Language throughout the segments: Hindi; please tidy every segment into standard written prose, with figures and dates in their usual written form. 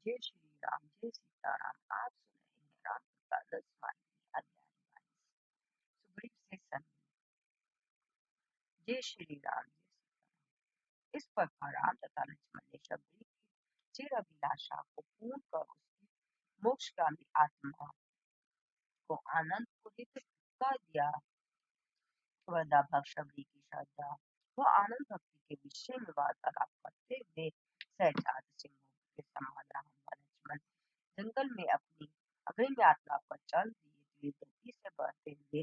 जय श्री राम, जय सीताराम। आप सुन रहे हैं राम कथा 10वां अध्याय 22, सुग्रीव से संधि। जय श्री राम, जय सीताराम। इस प्रकार राम तथा लक्ष्मण ने शबरी की चिर अभिलाषा को पूर्ण कर उसकी मोक्षगामी आत्मा को आनंद उदित कर दिया। वरदा भक्त शबरी की श्रद्धा व आनंद भक्ति के विषय में वार्तालाप करते हुए सहजात सिंहों के समान राम व लक्ष्मण जंगल में अपनी अग्रिम यात्रा पर चल दिए गति से बढ़ते हुए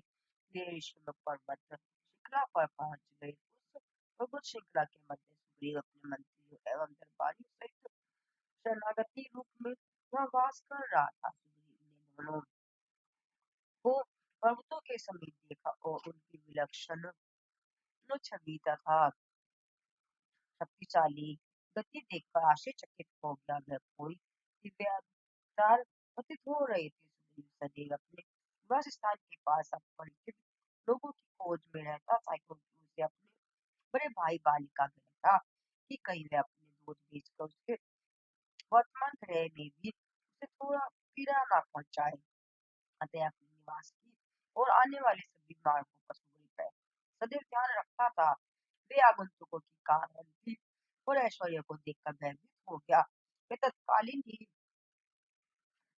वे ऋषि पर्वत श्रृंखला पर पहुंच गए। उस पर्वत श्रृंखला के मध्य सुग्रीव अपने मंत्रियों एवं दरबारियों सहित शरणागति रूप में वह वास कर रहा था। सुग्रीव ने दोनों को पर्वतों के समीप देखा और उनकी विलक्षण छवि तथा शक्तिशाली गति देखकर आश्चर्यचकित हो गया। वह कोई दिव्यावतार प्रतीत हो रहे थे। सुग्रीव सदैव अपने निवास स्थान के पास अपरिचित लोगों की खोज में रहता था, क्योंकि उसे अपने बड़े भाई बाली का भय था कि कहीं वे अपने दूध बेचकर उसके वर्तमान ग्रह में भी उसे थोड़ा पीड़ा न पहुंचाए। अतः अपने निवास की और आने वाले सभी मार्गों पर सुग्रीव सदैव ध्यान रखता था। वे आगंतुकों की कांति और ऐश्वर्य को देखकर भयभीत हो गया। वे तत्कालीन ही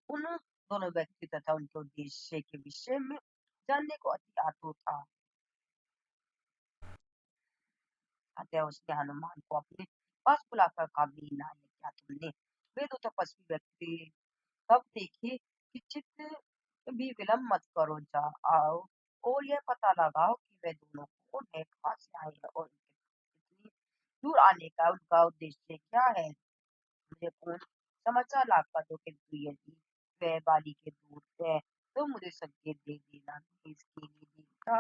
उन दोनों व्यक्ति तथा उनके उद्देश्य के विषय में जानने को अति आतुर था। अतः उसने हनुमान को अपने पास बुलाकर कहा, नायक, क्या तुमने वे दो तपस्वी व्यक्ति तब देखे कि चित्त भी विलंब मत करो, जा आओ और यह पता लगाओ कि वे दोनों कौन है, कहाँ से आए हैं और इतनी दूर आने का उनका उद्देश्य क्या है। मुझे कौन समाचार लाकर दो, किंतु यदि वह बाली के दूत है तो मुझे संकेत दे देना, मैं इसके लिए देखता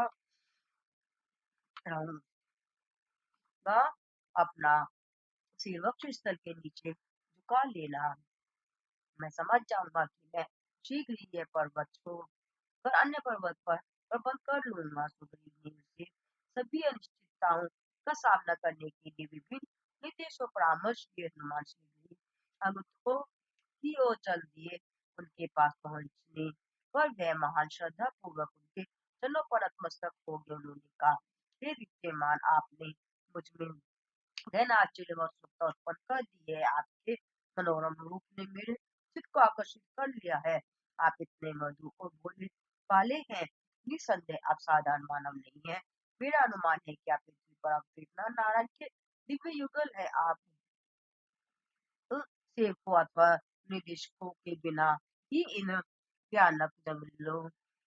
रहूंगा। अपना सिर वक्ष स्थल के नीचे झुका लेना, मैं समझ जाऊंगा कि मैं शीघ्र ही यह पर्वत छोड़कर अन्य पर्वत पर प्रबंध कर लूंगा। सुग्रीव ने उसे सभी अनिश्चितताओं का सामना करने के लिए विभिन्न निर्देशों परामर्श दिए। हनुमान शीघ्र आगंतुकों की ओर चल दिए। उनके पास पहुंचने पर वह महान श्रद्धा पूर्वक उनके चरणों पर नतमस्तक हो गए। उन्होंने कहा, हे विद्यमान, आपने मुझ में गहन आश्चर्य व उत्सुकता उत्पन्न कर दी है। आपके मनोरम रूप ने मेरे चित्त को आकर्षित कर लिया है। आप इतने मधुर और भोले वाले हैं, निसंदेह आप साधारण मानव नहीं है। मेरा अनुमान है कि आप पृथ्वी पर अवतीर्ण नारायण के दिव्य युगल है। आप सेवकों अथवा निर्देशकों के बिना ही इन भयानक जंगलों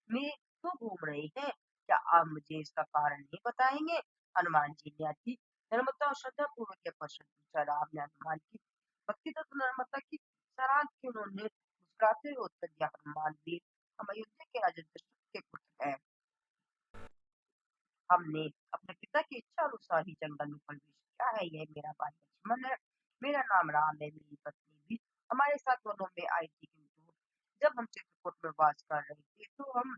में क्यों घूम रहे हैं? क्या आप मुझे इसका कारण नहीं बताएंगे? हनुमान जी ने अति नर्मता और श्रद्धा पूर्वक यह प्रश्न पूछा। राम ने हनुमान की भक्ति तथा नर्मता की सराहना की। उन्होंने मुस्कुराते हुए उत्तर दिया, हनुमान भी हम अयोध्या के राजा दशरथ के पुत्र हैं। हमने अपने पिता की इच्छा अनुसार ही जंगल में प्रवेश किया है। यह मेरा भाई लक्ष्मण है। मेरा नाम राम है। मेरी पत्नी भी हमारे साथ वनों में आई थी, किंतु जब हम चित्रकूट में वास कर रहे थे तो हम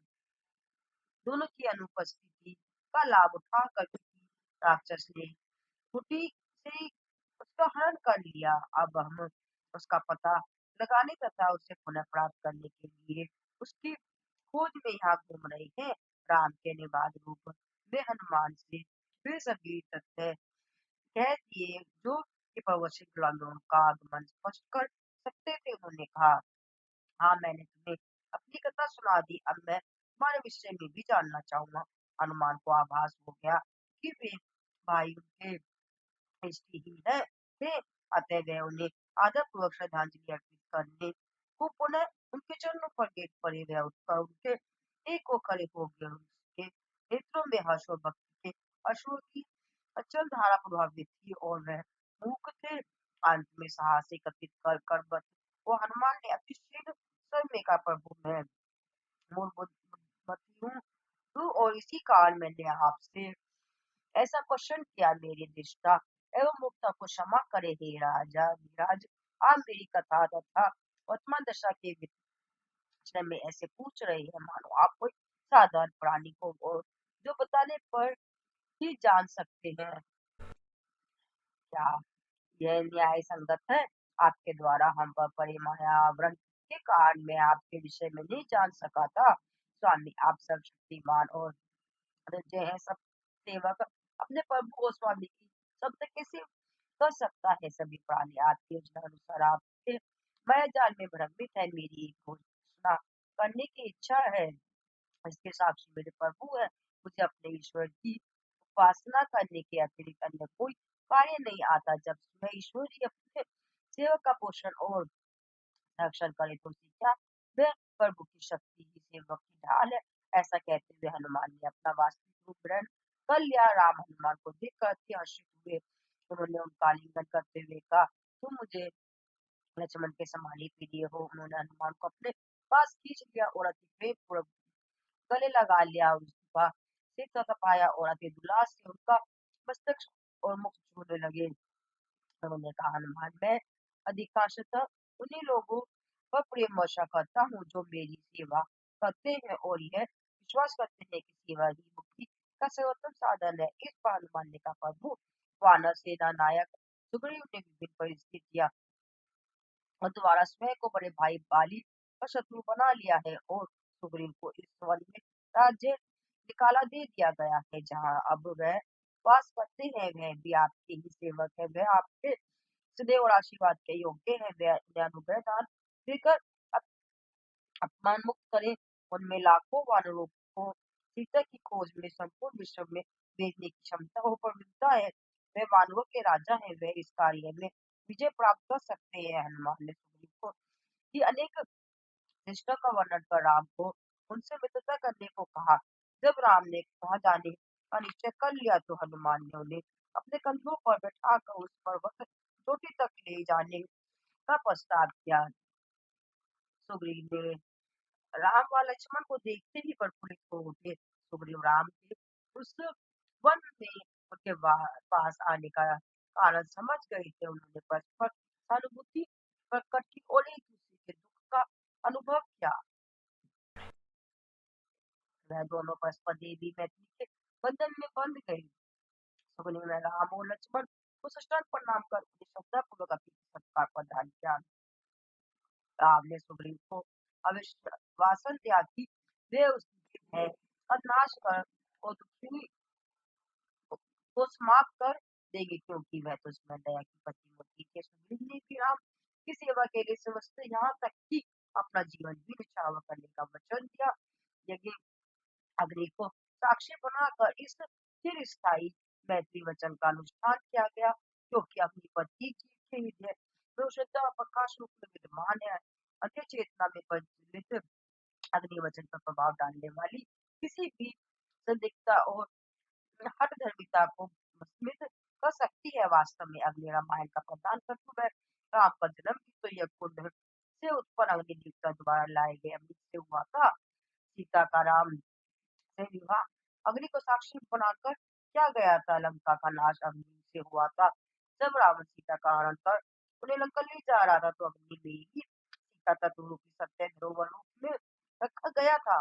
दोनों की अनुपस्थिति का लाभ उठाकर किसी राक्षस ने कुटी से उसका हरण कर लिया। अब हम उसका पता लगाने तथा उसे पुनः प्राप्त करने के लिए उसकी खोज में यहाँ घूम रहे हैं। राम के निवाद रूप में हनुमान से वे सभी तथ्य कह दिए जो कि पर्वत श्रृंखला में उनका आगमन स्पष्ट कर सकते थे। उन्होंने कहा, हाँ, मैंने तुम्हें अपनी कथा सुना दी, अब मैं तुम्हारे विषय में भी जानना चाहूंगा। हनुमान को आभास हो गया कि वे भाई उनके दृष्टिहीन है थे। अतः वह उन्हें आदरपूर्वक श्रद्धांजलि अर्पित करने को पुनः उनके चरणों पर गिर पड़े। वह उठकर उनके एक को खड़े हो गए। उसके नेत्रों में हर्ष और भक्ति के अश्रुओं की अचल धारा प्रभावित थी और वह मूक थे। अंत में साहस एकत्रित कर वो हनुमान ने अति शीघ्र स्वर में कहा, प्रभु मैं मूर्ति हूँ और इसी कारण मैंने आपसे ऐसा क्वेश्चन किया। मेरी दृष्टा एवं मुक्ता को क्षमा करे। हे राजा धीराज, आप मेरी कथा तथा वर्तमान दशा के विषय में ऐसे पूछ रहे हैं मानो आप कोई साधारण प्राणी को और जो बताने पर ही जान सकते हैं। क्या यह न्याय संगत है? आपके द्वारा हम पर पड़े मायावरण के कारण मैं आपके विषय में नहीं जान सका था। स्वामी, आप सर्वशक्तिमान और जो है सब सेवक अपने प्रभु और स्वामी की शब्द कैसे कर सकता है? सभी प्राणी आपकी योजना अनुसार आपके माया जाल में भ्रमित है। मेरी एक घोषणा करने की इच्छा है, इसके साक्षी मेरे प्रभु है। मुझे अपने ईश्वर की उपासना करने के अतिरिक्त अन्य कोई कार्य नहीं आता। जब मैं ईश्वर ही अपने सेवक का पोषण और रक्षण करे तो उसे क्या? वह प्रभु की शक्ति ही सेवक की ढाल है। ऐसा कहते हुए हनुमान ने अपना वास्तविक रूप ग्रहण कर लिया। राम हनुमान को देखकर अति हर्षित हुए। उन्होंने उनका आलिंगन करते हुए कहा, तुम मुझे लक्ष्मण के समान ही प्रिय हो। उन्होंने हनुमान को अपने पास खींच लिया और अति प्रेम पूर्वक गले लगा लिया। उसका सिर थपथपाया और अति दुलार से उनका मस्तक और मुख छूने लगे। उन्होंने कहा, हनुमान, मैं अधिकांशतः उन्हीं लोगों पर प्रेम वर्षा करता हूँ जो मेरी सेवा करते हैं और यह विश्वास करते हैं कि सेवा ही मुक्ति का सर्वोत्तम साधन है। इस पर हनुमान ने कहा, प्रभु, वानर सेना नायक सुग्रीव ने विभिन्न परिस्थितियां और द्वारा स्वयं को बड़े भाई बाली का शत्रु बना लिया है और सुग्रीव को इस वन में राज्य निकाला दे दिया गया है जहाँ अब वह वास करते हैं। वह भी आपके ही सेवक है। वह आपके स्नेह और आशीर्वाद के योग्य है। वह उन्हें अनुग्रह दान देकर अपमान मुक्त करे। उनमें लाखों वानरों को सीता की खोज में संपूर्ण विश्व में भेजने की क्षमता और प्रवीणता है। वह वानरों के राजा है। वह इस कार्य में विजय प्राप्त कर सकते हैं। हनुमान ने सुग्रीव को की अनेक निष्ठा का वर्णन कर राम को उनसे मित्रता करने को कहा। जब राम ने वहां जाने का निश्चय कर लिया तो हनुमान ने उन्हें अपने कंधों पर बैठाकर उस पर्वत चोटी तक ले जाने का प्रस्ताव किया। सुग्रीव ने राम व लक्ष्मण को देखते ही प्रफुल्लित हो उठे। सुग्रीव राम के उस वन में उनके पास आने का कारण समझ गए थे। उन्होंने परस्पर सहानुभूति प्रकट की और एक दूसरे के दुख का अनुभव किया। वह दोनों परस्पर देवी मैत्री के बंधन में बंध गए। सुग्रीव ने राम और लक्ष्मण को साष्टांग प्रणाम कर उन्हें श्रद्धापूर्वक अपनी सत्कार प्रदान किया। राम ने सुग्रीव को आश्वासन दिया कि वे उसकी भय का नाश कर और दुखी को समाप्त कर देंगे, क्योंकि वह तो उसमें दया की प्रतिमूर्ति थे। सुग्रीव ने भी राम की सेवा के लिए समस्त यहाँ तक कि अपना जीवन भी निछावर करने का वचन दिया। यज्ञ अग्नि को साक्षी बनाकर इस चिर स्थायी मैत्री वचन का अनुष्ठान किया गया, क्योंकि अपनी पति के हृदय में शुद्ध प्रकाश रूप में विद्यमान है। अन्य चेतना में प्रज्वलित अग्नि वचन पर प्रभाव डालने वाली किसी भी संदिग्धता और हठधर्मिता को स्मित कर सकती है। वास्तव में अग्नि रामायण का प्रधान तत्व है। राम का जन्म भी तो यह कुंड से उत्पन्न अग्नि देवता द्वारा लाए गए अमृत से हुआ था। सीता का राम से विवाह अग्नि को साक्षी बनाकर किया गया था। लंका का नाश अग्नि से हुआ था। जब रावण सीता का हरण कर उन्हें लंका ले जा रहा था तो अग्नि में ही सीता तत्व रूपी सत्य धरोहर रूप में रखा गया था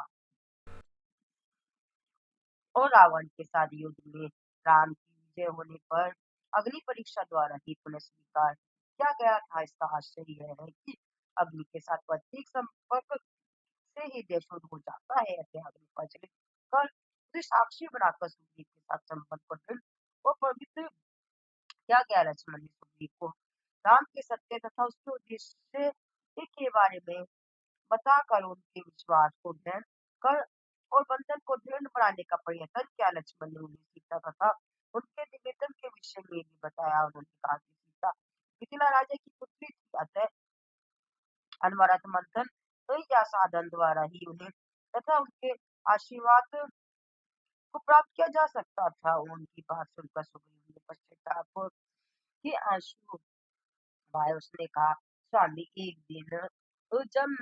और रावण के साथ युद्ध में राम की विजय होने पर अग्नि परीक्षा द्वारा ही पुनः स्वीकार किया गया था। इसका आश्चर्य यह है कि अग्नि के साथ प्रत्येक संपर्क से ही देश शुद्ध हो जाता है। ऐसे अग्नि प्रज्वलित कर उसे साक्षी बनाकर सुग्रीव के साथ संबंध को दृढ़ और पवित्र किया गया। लक्ष्मण ने सुग्रीव को राम के सत्य तथा उसके उद्देश्य के बारे में बताकर उनके विश्वास को दृढ़ कर और बंधन को दृढ़ बनाने का प्रयत्न किया। लक्ष्मण ने उन्हें सीता तथा उनके निवेदन के विषय में भी बताया। उन्होंने कहा कि सीता मिथिला राजा की पुत्री थी, अतः अनवरत मंथन तो या साधन द्वारा ही उन्हें तथा उनके आशीर्वाद को प्राप्त किया जा सकता था। उनकी बात सुनकर सुग्रीव ने पश्चाताप के आंसू भाई। उसने कहा, स्वामी, एक दिन जब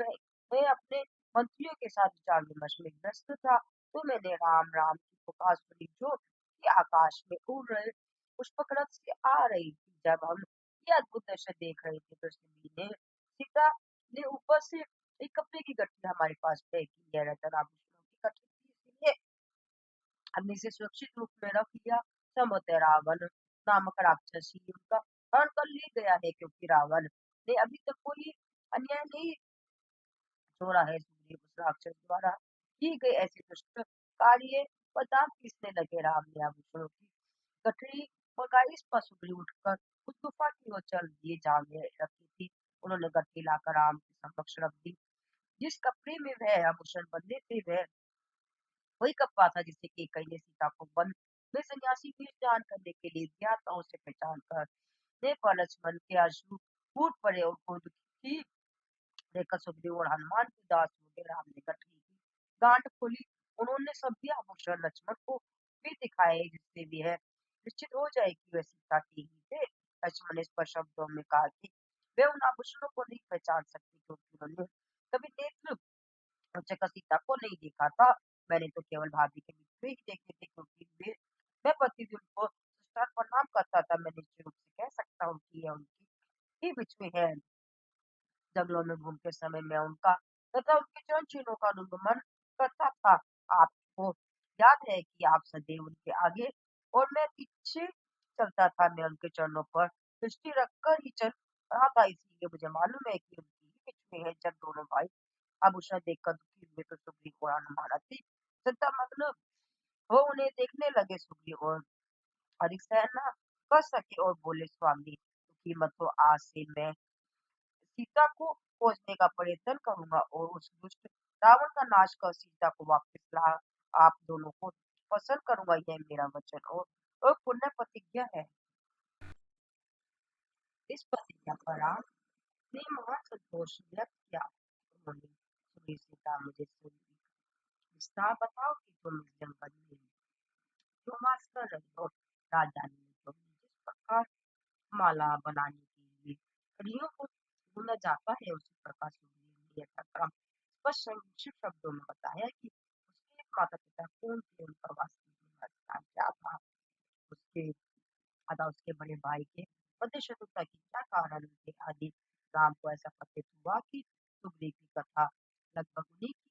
मैं अपने मंत्रियों के साथ विचार विमर्श में व्यस्त था तो मैंने राम राम की पुकार सुनी जो कि आकाश में उड़ रहे पुष्पक रथ से आ रही थी। जब हम ये अद्भुत दृश्य देख रहे थे तो श्री ने सीता ने ऊपर से एक कपड़े की गठरी हमारे पास फेंकी। यह रतन आभूषणों की गठरी थी, इसलिए हमने इसे सुरक्षित रूप में रख लिया। संभवतः रावण नामक राक्षस ही उनका हरण कर ले गया है, क्योंकि रावण ने अभी तक कोई अन्याय नहीं छोड़ा है। सुग्रीव उस राक्षस द्वारा किए गए ऐसे दुष्ट कार्य पर दांत पीसने लगे। राम ने आभूषणों की गठरी मंगाई। इस पर सुग्रीव उठकर उस गुफा की ओर चल दिए जहाँ वे रखी थी। उन्होंने गठरी लाकर राम के समक्ष रख दी। जिस कपड़े में वह आभूषण बंधे थे वह वही कपड़ा था जिसे केकई ने सीता को वन में सन्यासी वेश धारण करने के लिए दिया था। उसे पहचान कर ने पर लक्ष्मण के अश्रु फूट पड़े और क्रोध की देखकर सुग्रीव और हनुमान के दास हो राम ने गठरी की गांठ खोली। उन्होंने सभी आभूषण लक्ष्मण को भी दिखाए जिससे वह निश्चित हो जाए कि वह सीता के ही थे। लक्ष्मण ने स्पष्ट शब्दों में कहा कि वे उन आभूषणों को नहीं पहचान सकते क्योंकि उन्होंने कभी नेत्र जगह सीता को नहीं देखा था। मैंने तो केवल भाभी के बीच में ही देखे थे क्योंकि वे मैं प्रतिदिन उनको साष्टांग प्रणाम करता था। मैं निश्चित रूप से कह सकता हूँ कि यह उनकी ही बीच में है। जंगलों में घूमते समय मैं उनका तथा उनके चरण चिन्हों का अनुगमन करता था। आपको याद है कि आप सदैव उनके आगे और मैं पीछे चलता था। मैं उनके चरणों पर दृष्टि रखकर ही चल रहा था इसलिए मुझे मालूम है कि उनकी ही बीच में है। जब दोनों भाई आभूषण देखकर दुखी हुए तो सुग्रीव और हनुमान अति चिंतामग्न हो उन्हें देखने लगे। सुग्रीव और अधिक सहन न कर सके और बोले स्वामी दुखी मत हो। आज से मैं सीता को खोजने का प्रयत्न करूंगा और उस दुष्ट रावण का नाश कर सीता को वापस ला आप दोनों को पसंद करूंगा। यह मेरा वचन और पुण्य प्रतिज्ञा है। इस प्रतिज्ञा पर राम ने महान संतोष व्यक्त किया। उन्होंने सुग्रीव से कहा मुझे विस्तार बताओ कि तुम इस जंगल में जो वास कर रहे हो। राजधानी में तुमने जिस प्रकार माला बनाने के लिए कड़ियों को ढूंढा जाता है उसी प्रकार सुग्रीव ने यथाक्रम स्पष्ट संक्षिप्त शब्दों में बताया कि उसके माता पिता कौन थे, उनका वास्तविक निवास स्थान क्या था, उसके अदा उसके बड़े भाई के मध्य शत्रुता की क्या कारण थे आदि। राम को ऐसा प्रतीत हुआ कि सुग्रीव की कथा लगभग उन्हीं की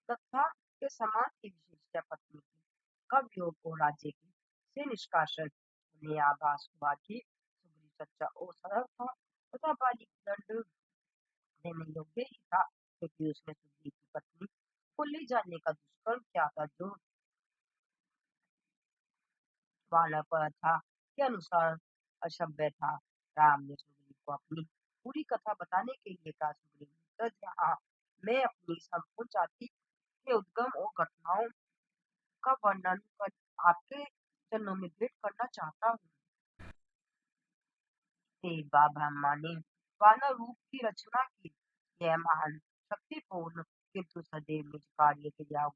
कथा के समान की विशेषता पत्नी की कब योग और राज्य की से निष्कासन उन्हें आभास हुआ कि सुग्रीव सच्चा और सरल था तथा बाली दंड देने योग्य ही था क्योंकि उसने सुग्रीव की पत्नी को ले जाने का दुष्कर्म किया था जो वानर था के अनुसार असभ्य था। राम ने सुग्रीव को अपनी पूरी कथा बताने के लिए कहा। सुग्रीव ने उत्तर दिया हाँ, मैं अपनी संपूर्ण जाति के उद्गम और घटनाओं का वर्णन कर आपके चरणों में भेंट करना चाहता हूँ। एक बार ब्रह्मा ने वानर रूप की रचना की। यह महान शक्तिपूर्ण किंतु सदैव निज कार्य के लिए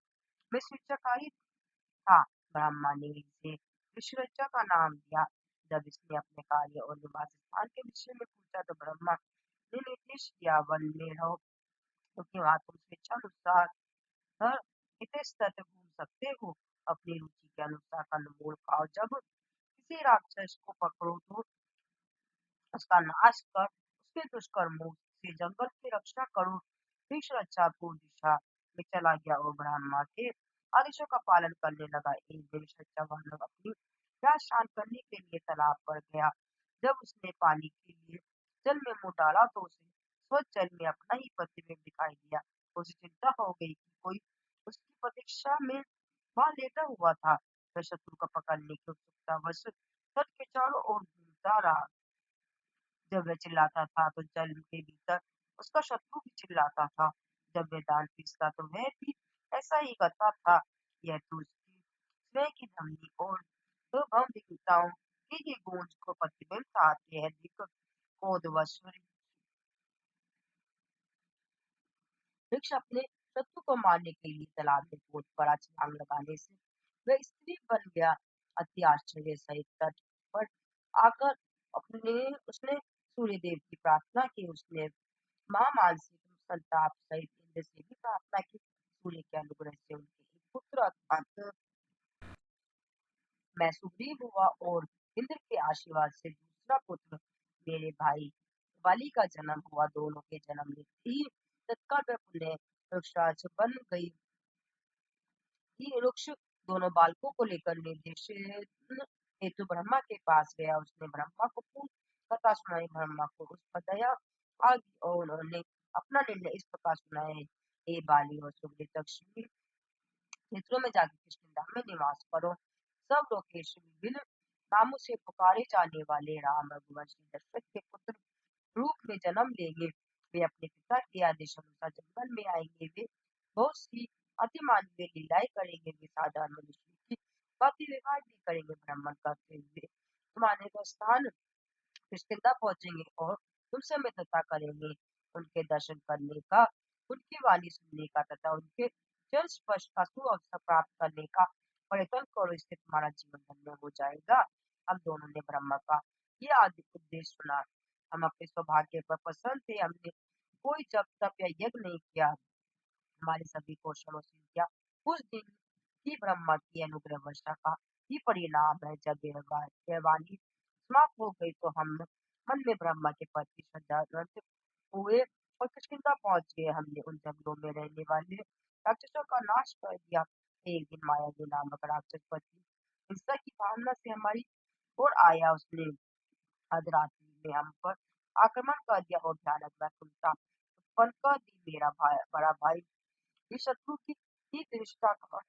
में स्वेच्छाकारी था। ब्रह्मा ने इसे विश्वरचा का नाम दिया। जब इसने अपने कार्य और निवास स्थान के विषय में पूछा तो ब्रह्मा ने निर्देश दिया वन में रहो क्योंकि वहां तुम स्वेच्छानुसार हर इतस्ततः घूम सकते हो। अपनी रुचि के अनुसार कंदमूल खाओ। जब किसी राक्षस को पकड़ो तो उसका नाश कर उसके दुष्कर्मों से जंगल की रक्षा करो। भीष्म अच्छा पूर्व दिशा में चला गया और ब्रह्मा के आदेशों का पालन करने लगा। एक दिन सच्चा वानर अपनी प्यास शांत करने के लिए तालाब पर गया। जब उसने पानी के लिए जल में मुंह डाला तो उसे स्वच्छ जल में अपना ही प्रतिबिंब दिखाई दिया। उसे चिंता हो गई कि कोई उसकी प्रतीक्षा में वहां लेटा हुआ था। वह शत्रु को पकड़ने की उत्सुकता वश तट के चारों ओर घूमता रहा। जब वह चिल्लाता था तो जल के भीतर उसका शत्रु भी चिल्लाता था। जब वह दांत पीसता तो वह भी ऐसा ही करता था। यह तो उसकी स्वयं की धमनी और भम दिखताओं की ही गूंज को प्रतिबिंब आते हैं। दिक क्रोधवश वृक्ष अपने शत्रु को मारने के लिए तालाब में कूद पड़ा। छलांग लगाने से वह स्त्री बन गया। अति आश्चर्य सहित तट पर आकर अपने उसने सूर्य देव की प्रार्थना की। उसने महामानसिक संताप सहित इंद्र से भी प्रार्थना की। सूर्य के अनुग्रह से उनके एक पुत्र अर्थात मैं सुग्रीव हुआ और इंद्र के आशीर्वाद से दूसरा पुत्र मेरे भाई वाली का जन्म हुआ। दोनों के जन्म लेते ही तत्काल वह पुण्य वृक्षराज बन गई। ये वृक्ष दोनों बालकों को लेकर निर्देशन हेतु ब्रह्मा के पास गया। उसने ब्रह्मा को पूर्ण कथा सुनाई। ब्रह्मा को उस पर दया आगे और उन्होंने अपना निर्णय इस प्रकार सुनाया, हे बाली और सुग्रीव, दक्षिणी क्षेत्रों में जाकर किष्किंधा में निवास करो। सब लोकेश विभिन्न नामों से पुकारे जाने वाले राम रघुवंशी दशरथ के पुत्र रूप में जन्म लेंगे। वे अपने पिता के आदेश अनुसार जंगल में आएंगे। वे बहुत सी अति मानवीय लीलाएं करेंगे। वे साधारण मनुष्य की भांति व्यवहार भी करेंगे। ब्राह्मण करते हुए तुम्हारे को स्थान किष्किंधा पहुंचेंगे और तुमसे मित्रता करेंगे। उनके दर्शन करने का, उनकी वाणी सुनने का तथा उनके चरण स्पर्श का सुअवसर प्राप्त करने का प्रयत्न करो, इससे तुम्हारा जीवन धन्य हो जाएगा। हम दोनों ने ब्रह्मा का ये आदि उपदेश सुना। हम अपने सौभाग्य पर प्रसन्न थे। हमने कोई जप तप या यज्ञ नहीं किया। हमारे सभी कौशलों से किया उस दिन की ब्रह्मा की अनुग्रह वर्षा का ही परिणाम है। जब यह वाणी समाप्त हो गई तो हम मन में ब्रह्मा के प्रति श्रद्धावंत हुए और किष्किंधा पहुंच गए। हमने उन जंगलों में रहने वाले राक्षसों का नाश कर दिया। एक दिन मायावी नामक राक्षस पति हिंसा की भावना से हमारी ओर आया। उसने अर्धरात्रि में हम पर आक्रमण कर दिया और भयानक व्याकुलता उत्पन्न कर दी। मेरा बड़ा भाई इस शत्रु की दृष्टा को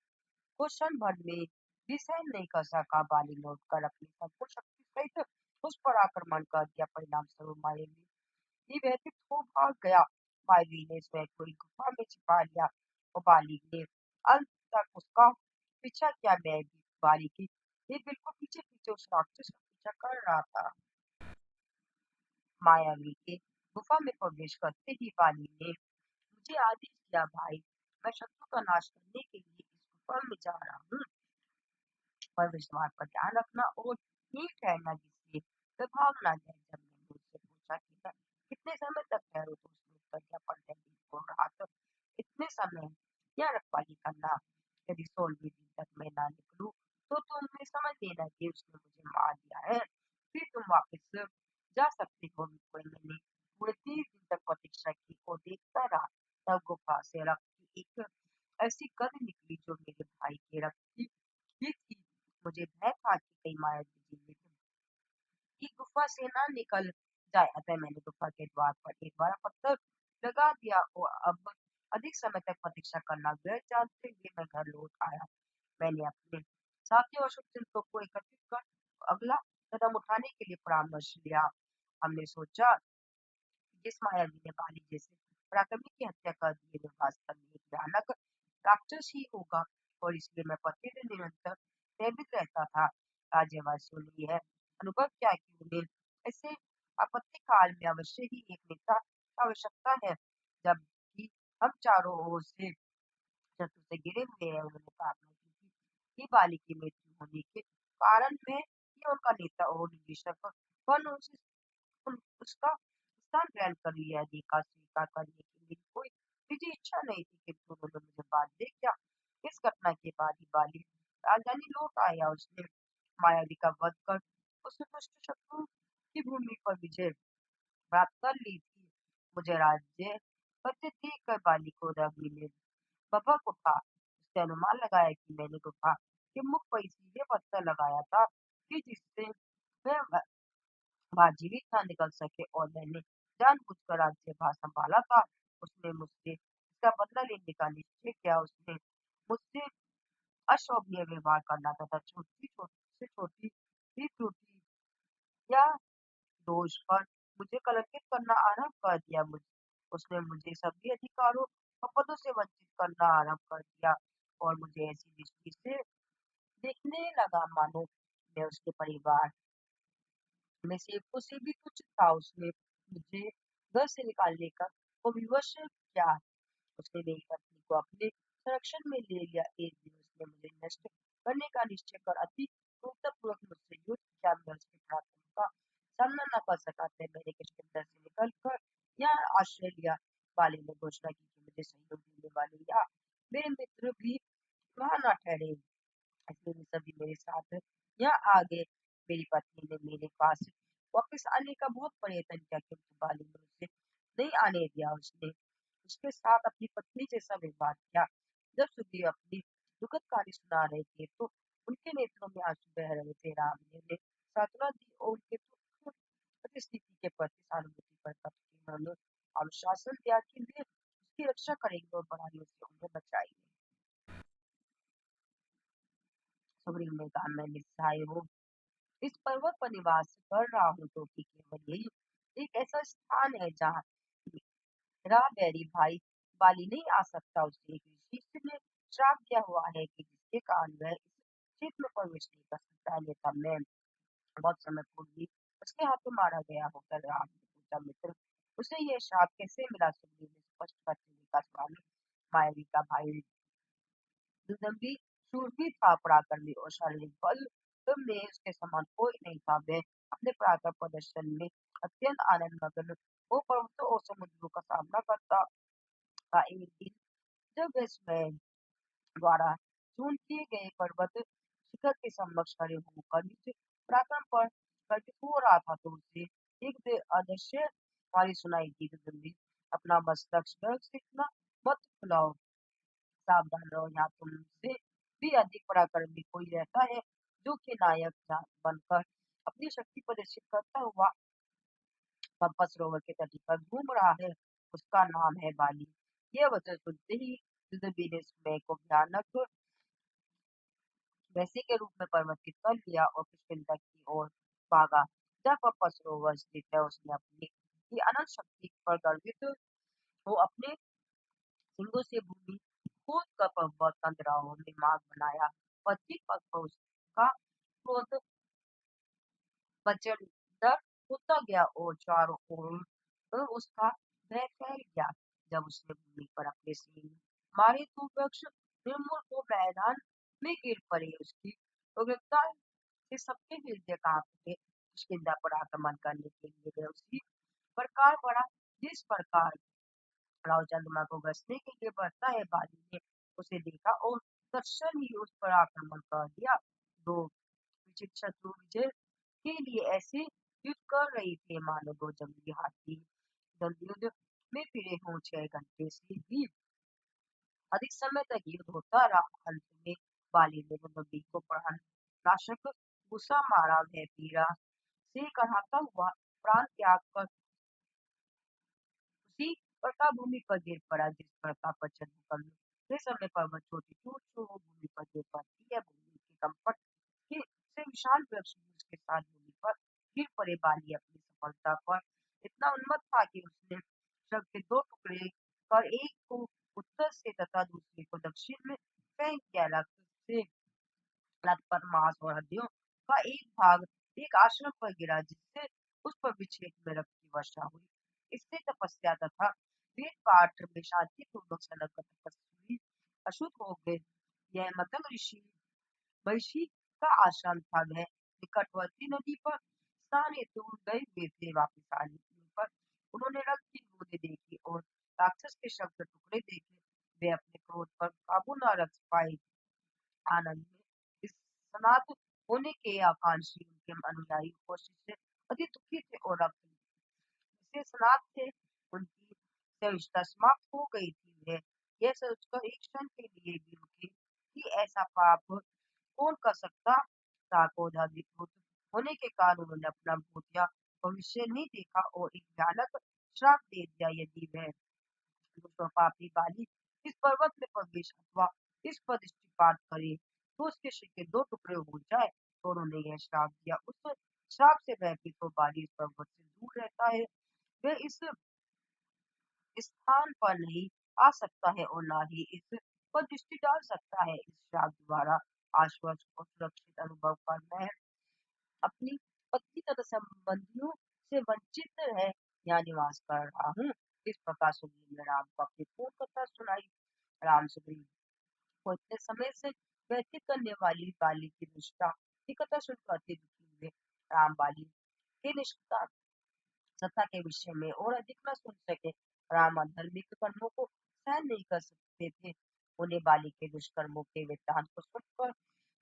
क्षण भर में भी सहन नहीं कर सका। बाली ने उठकर अपनी संपूर्ण शक्ति सहित उस पर आक्रमण कर दिया। परिणाम स्वरूप मायावी ही व्यतीत हो भाग गया। मायावी ने स्वयं को एक गुफा में छिपा लिया और बाली ने अंत तक उसका पीछा किया। मैं भी बाली की ये बिल्कुल पीछे पीछे उस राक्षस का पीछा कर रहा था। मायावी के गुफा में प्रवेश करते ही बाली ने मुझे आदेश दिया, भाई मैं शत्रु का नाश करने के लिए इस गुफा में जा रहा हूँ, पर विश्वास का ध्यान रखना और ठीक ठहरना, जिससे वे भाग ना जाए। जब मैंने उससे पूछा कि मैं कितने समय तक ठहरू तो उसने उत्तर दिया, 15 दिन और रात। इतने समय यह रखवाली करना। यदि 16वें दिन तक मैं ना निकलूं तो तुम्हें समझ लेना कि उसने मुझे मार दिया है। फिर तुम वापस जा सकते हो। कोई मैंने पूरे 30 दिन तक प्रतीक्षा की और देखता रहा। तब गुफा से रक्त की एक ऐसी गंध निकली जो मेरे भाई के रक्त की थी। मुझे भय था कि कहीं मायावी जी की गुफा से ना निकल जाए, अतः मैंने गुफा के द्वार पर एक बड़ा पत्थर लगा दिया और अब अधिक समय तक प्रतीक्षा करना व्यर्थ जानते हुए मैं घर लौट आया। मैंने अपने साथियों और शुभचिंतकों को एकत्रित कर अगला कदम उठाने के लिए परामर्श लिया। हमने सोचा जिस मायावी ने बाली जैसे पराक्रमी की हत्या कर दी है, वह वास्तव में एक भयानक राक्षस ही होगा, और इसलिए मैं प्रतिदिन निरंतर भयभीत रहता था। राज्यवासियों ने यह अनुभव किया कि उन्हें ऐसे आपत्ति काल में अवश्य ही एक नेता की आवश्यकता है। जबकि हम चारों ओर से शत्रु से घिरे हुए हैं, उन्होंने प्रार्थना की कि बाली की मृत्यु होने के कारण में ही उनका नेता और निदेशक बन उसका स्थान ग्रहण कर लिया। अधिकार स्वीकार करने की मेरी कोई निजी इच्छा नहीं थी, किंतु उन्होंने मुझे बात दे दिया। इस घटना के बाद ही बाली राजधानी लौट आया। उसने मायावी का वध कर उस दुष्ट शत्रु की भूमि पर विजय प्राप्त कर ली थी। मुझे राज्य पत्र देख कर बाली को अग्नि में बभक उठा। उसने अनुमान लगाया कि मैंने गुफा के मुख पर इसीलिए पत्थर लगाया था कि जिससे मैं वहाँ जीवित ना निकल सके, और मैंने जानबूझकर राज्यभार संभाला था। उसने मुझसे इसका बदला लेने का निश्चय किया। उसने मुझसे अशोभनीय व्यवहार करना तथा छोटी छोटी से छोटी ही त्रुटि या दोष पर मुझे कलंकित करना आरंभ कर दिया। उसने मुझे सभी अधिकारों और पदों से वंचित करना आरंभ कर दिया और मुझे ऐसी दृष्टि से देखने लगा मानो मैं उसके परिवार में से उसे भी तुच्छ था। उसने मुझे घर से निकालने का वो विवश किया। उसने मेरी पत्नी को अपने संरक्षण में ले लिया। एक दिन उसने मुझे नष्ट करने का निश्चय कर अति क्रूरतापूर्वक मुझसे युद्ध किया। मैं उसके पराक्रम का सामना न कर सका था। मैंने किष्किंधा से निकल कर यहाँ आश्रय लिया। बाली ने घोषणा की कि मुझे सहयोग देने वाले या मेरे मित्र भी वहां न ठहरे, इसलिए वे सभी मेरे साथ यहाँ आ गए। मेरी पत्नी ने मेरे पास वापस आने का बहुत प्रयत्न किया, किंतु बाली ने उसे नहीं आने दिया। उसने उसके साथ अपनी पत्नी जैसा व्यवहार किया। जब सुग्रीव अपनी दुखद कहानी सुना रहे थे तो उनके नेत्रों में आंसू बह रहे थे। राम ने उन्हें सांत्वना दी और उनके दुख परिस्थिति के प्रति सहानुभूति प्रकट की। उन्होंने अनुशासन दिया कि वे उसकी रक्षा करेंगे और पढ़ाइयों से उन्हें बचाएंगे। सुग्रीव ने कहा, मैं निस्सहाय हूँ, इस पर्वत पर निवास कर रहा हूँ क्योंकि केवल यही एक ऐसा स्थान है जहाँ मेरा बैरी भाई बाली नहीं आ सकता। उसे एक ऋषि ने श्राप दिया हुआ है कि जिसके कारण वह इस क्षेत्र में प्रवेश नहीं कर सकता है। नेता मैं बहुत समय पूर्व ही उसके हाथों मारा गया होकर राम ने पूछा, मित्र उसे यह श्राप कैसे मिला? सुग्रीव ने स्पष्ट करते हुए कहा, स्वामी मायावी का भाई दुदंभी शूरवीर था, पराक्रमी और शारीरिक बल में उसके समान कोई नहीं था। वह अपने पराक्रम प्रदर्शन में अत्यंत आनंद मग्न वो पर्वतों और समुद्रों का सामना करता था। एक दिन जब वह स्वयं द्वारा चून किए गए पर्वत शिखर के समक्ष खड़े होकर निज पराक्रम पर गर्वित हो रहा था तो उसे एक अदृश्य वाणी सुनाई दी, दुदुम्बी अपना मस्तक गर्व से इतना मत फुलाओ, सावधान रहो, यहाँ तुमसे भी अधिक पराक्रमी कोई रहता है जो कि नायक बनकर अपनी शक्ति प्रदर्शित करता हुआ पंपा सरोवर के तट पर घूम रहा है। उसका नाम है बाली। यह वचन सुनते ही युद्धवीर ने समय को भयानक वैसे के रूप में पर्वत की तल लिया और किष्किंधा की ओर भागा। जब पंपा सरोवर स्थित है उसने अपनी की अनंत शक्ति पर गर्वित हो अपने सिंगों से भूमि खोद कर पर्वत कंदराओं में मार्ग बनाया। पृथ्वी पर उसका क्रोध प्रचंड होता गया और चारों ओर उसका भय फैल गया। जब उसने भूमि पर अपने सिंह मारे तो वृक्ष निर्मूल को मैदान में गिर पड़े। उसकी उग्रता से सबके हृदय कांप उठे। किष्किंधा पर आक्रमण करने के लिए वह उसी प्रकार बढ़ा जिस प्रकार राव चंद्रमा को गश्ती के लिए बढ़ता है। बाली ने उसे देखा और तत्क्षण ही उस पर आक्रमण कर दिया। दो विचित्र शत्रु विजय के लिए ऐसे युद्ध कर रही थे मानो दो जंगली हाथी द्वंद्व में भिड़े हों। 6 घंटे से भी अधिक समय तक युद्ध होता रहा। अंत में बाली ने नबी को प्राण नाशक गुस्सा मारा। वह पीड़ा से कराहता हुआ प्राण त्याग कर उसी प्रकार भूमि पर गिर पड़ा जिस प्रकार प्रचंड भूकंप के समय पर्वत छोटी टूट भूमि पर गिर पड़ती है। भूमि के कंपन से विशाल वृक्ष भी उसके साथ भूमि पर गिर पड़े। बाली अपनी सफलता पर इतना उन्मत्त था कि उसने शव के 2 टुकड़े कर एक को उत्तर से तथा दूसरे को दक्षिण में फेंक दिया। रक्त से लथपथ मांस और हड्डियों का एक भाग एक आश्रम पर गिरा जिससे उस पर भी क्षेत्र में रक्त की वर्षा हुई। इससे तपस्या तथा वेद पाठ में शांति पूर्वक सनक तपस्वी अशुद्ध हो गए। यह मतंग ऋषि महिषी का आश्रम था। वह निकटवर्ती नदी पर स्नान हेतु गए हुए थे। वापिस आने पर उन्होंने रक्त की बूंदें देखी और राक्षस के शव के टुकड़े देखे। वे अपने क्रोध पर काबू न रख पाए। आनंद में इस सनात होने के आकांक्षी उनके अनुयायी कोशिश से अति दुखी थे और रक्त से सनात थे। उनकी सहिष्णुता समाप्त हो गई थी। वे यह सोचकर एक क्षण के लिए भी रुके कि ऐसा पाप कौन कर सकता था। क्रोधाधिभूत होने के कारण उन्होंने अपना भूत या भविष्य नहीं देखा और एक भयानक श्राप दे दिया, यदि वह दूसरा पापी बाली इस पर्वत में प्रवेश अथवा इस पर दृष्टिपात करे तो उसके सिर के 2 टुकड़े हो जाए। तो उन्होंने यह श्राप दिया। उस श्राप से भयभीत हो बाली इस पर्वत से दूर रहता है। वह इस स्थान पर नहीं आ सकता है और ना ही इस पर दृष्टि डाल सकता है। इस श्राप द्वारा आश्वस्त और सुरक्षित अनुभव कर मैं अपनी पत्नी तथा संबंधियों से वंचित रह यहाँ निवास कर रहा हूँ। इस प्रकार सुग्रीव ने राम को अपनी पूर्ण कथा सुनाई। राम सुग्रीव को इतने समय से व्यतीत करने वाली बाली की दुष्टता की कथा सुनकर अति दुखी हुए। राम बाली के निष्ठा सत्ता के विषय में और अधिक न सुन सके। राम अधार्मिक कर्मों को सहन नहीं कर सकते थे। उन्हें बाली के दुष्कर्मों के वृत्तांत को सुनकर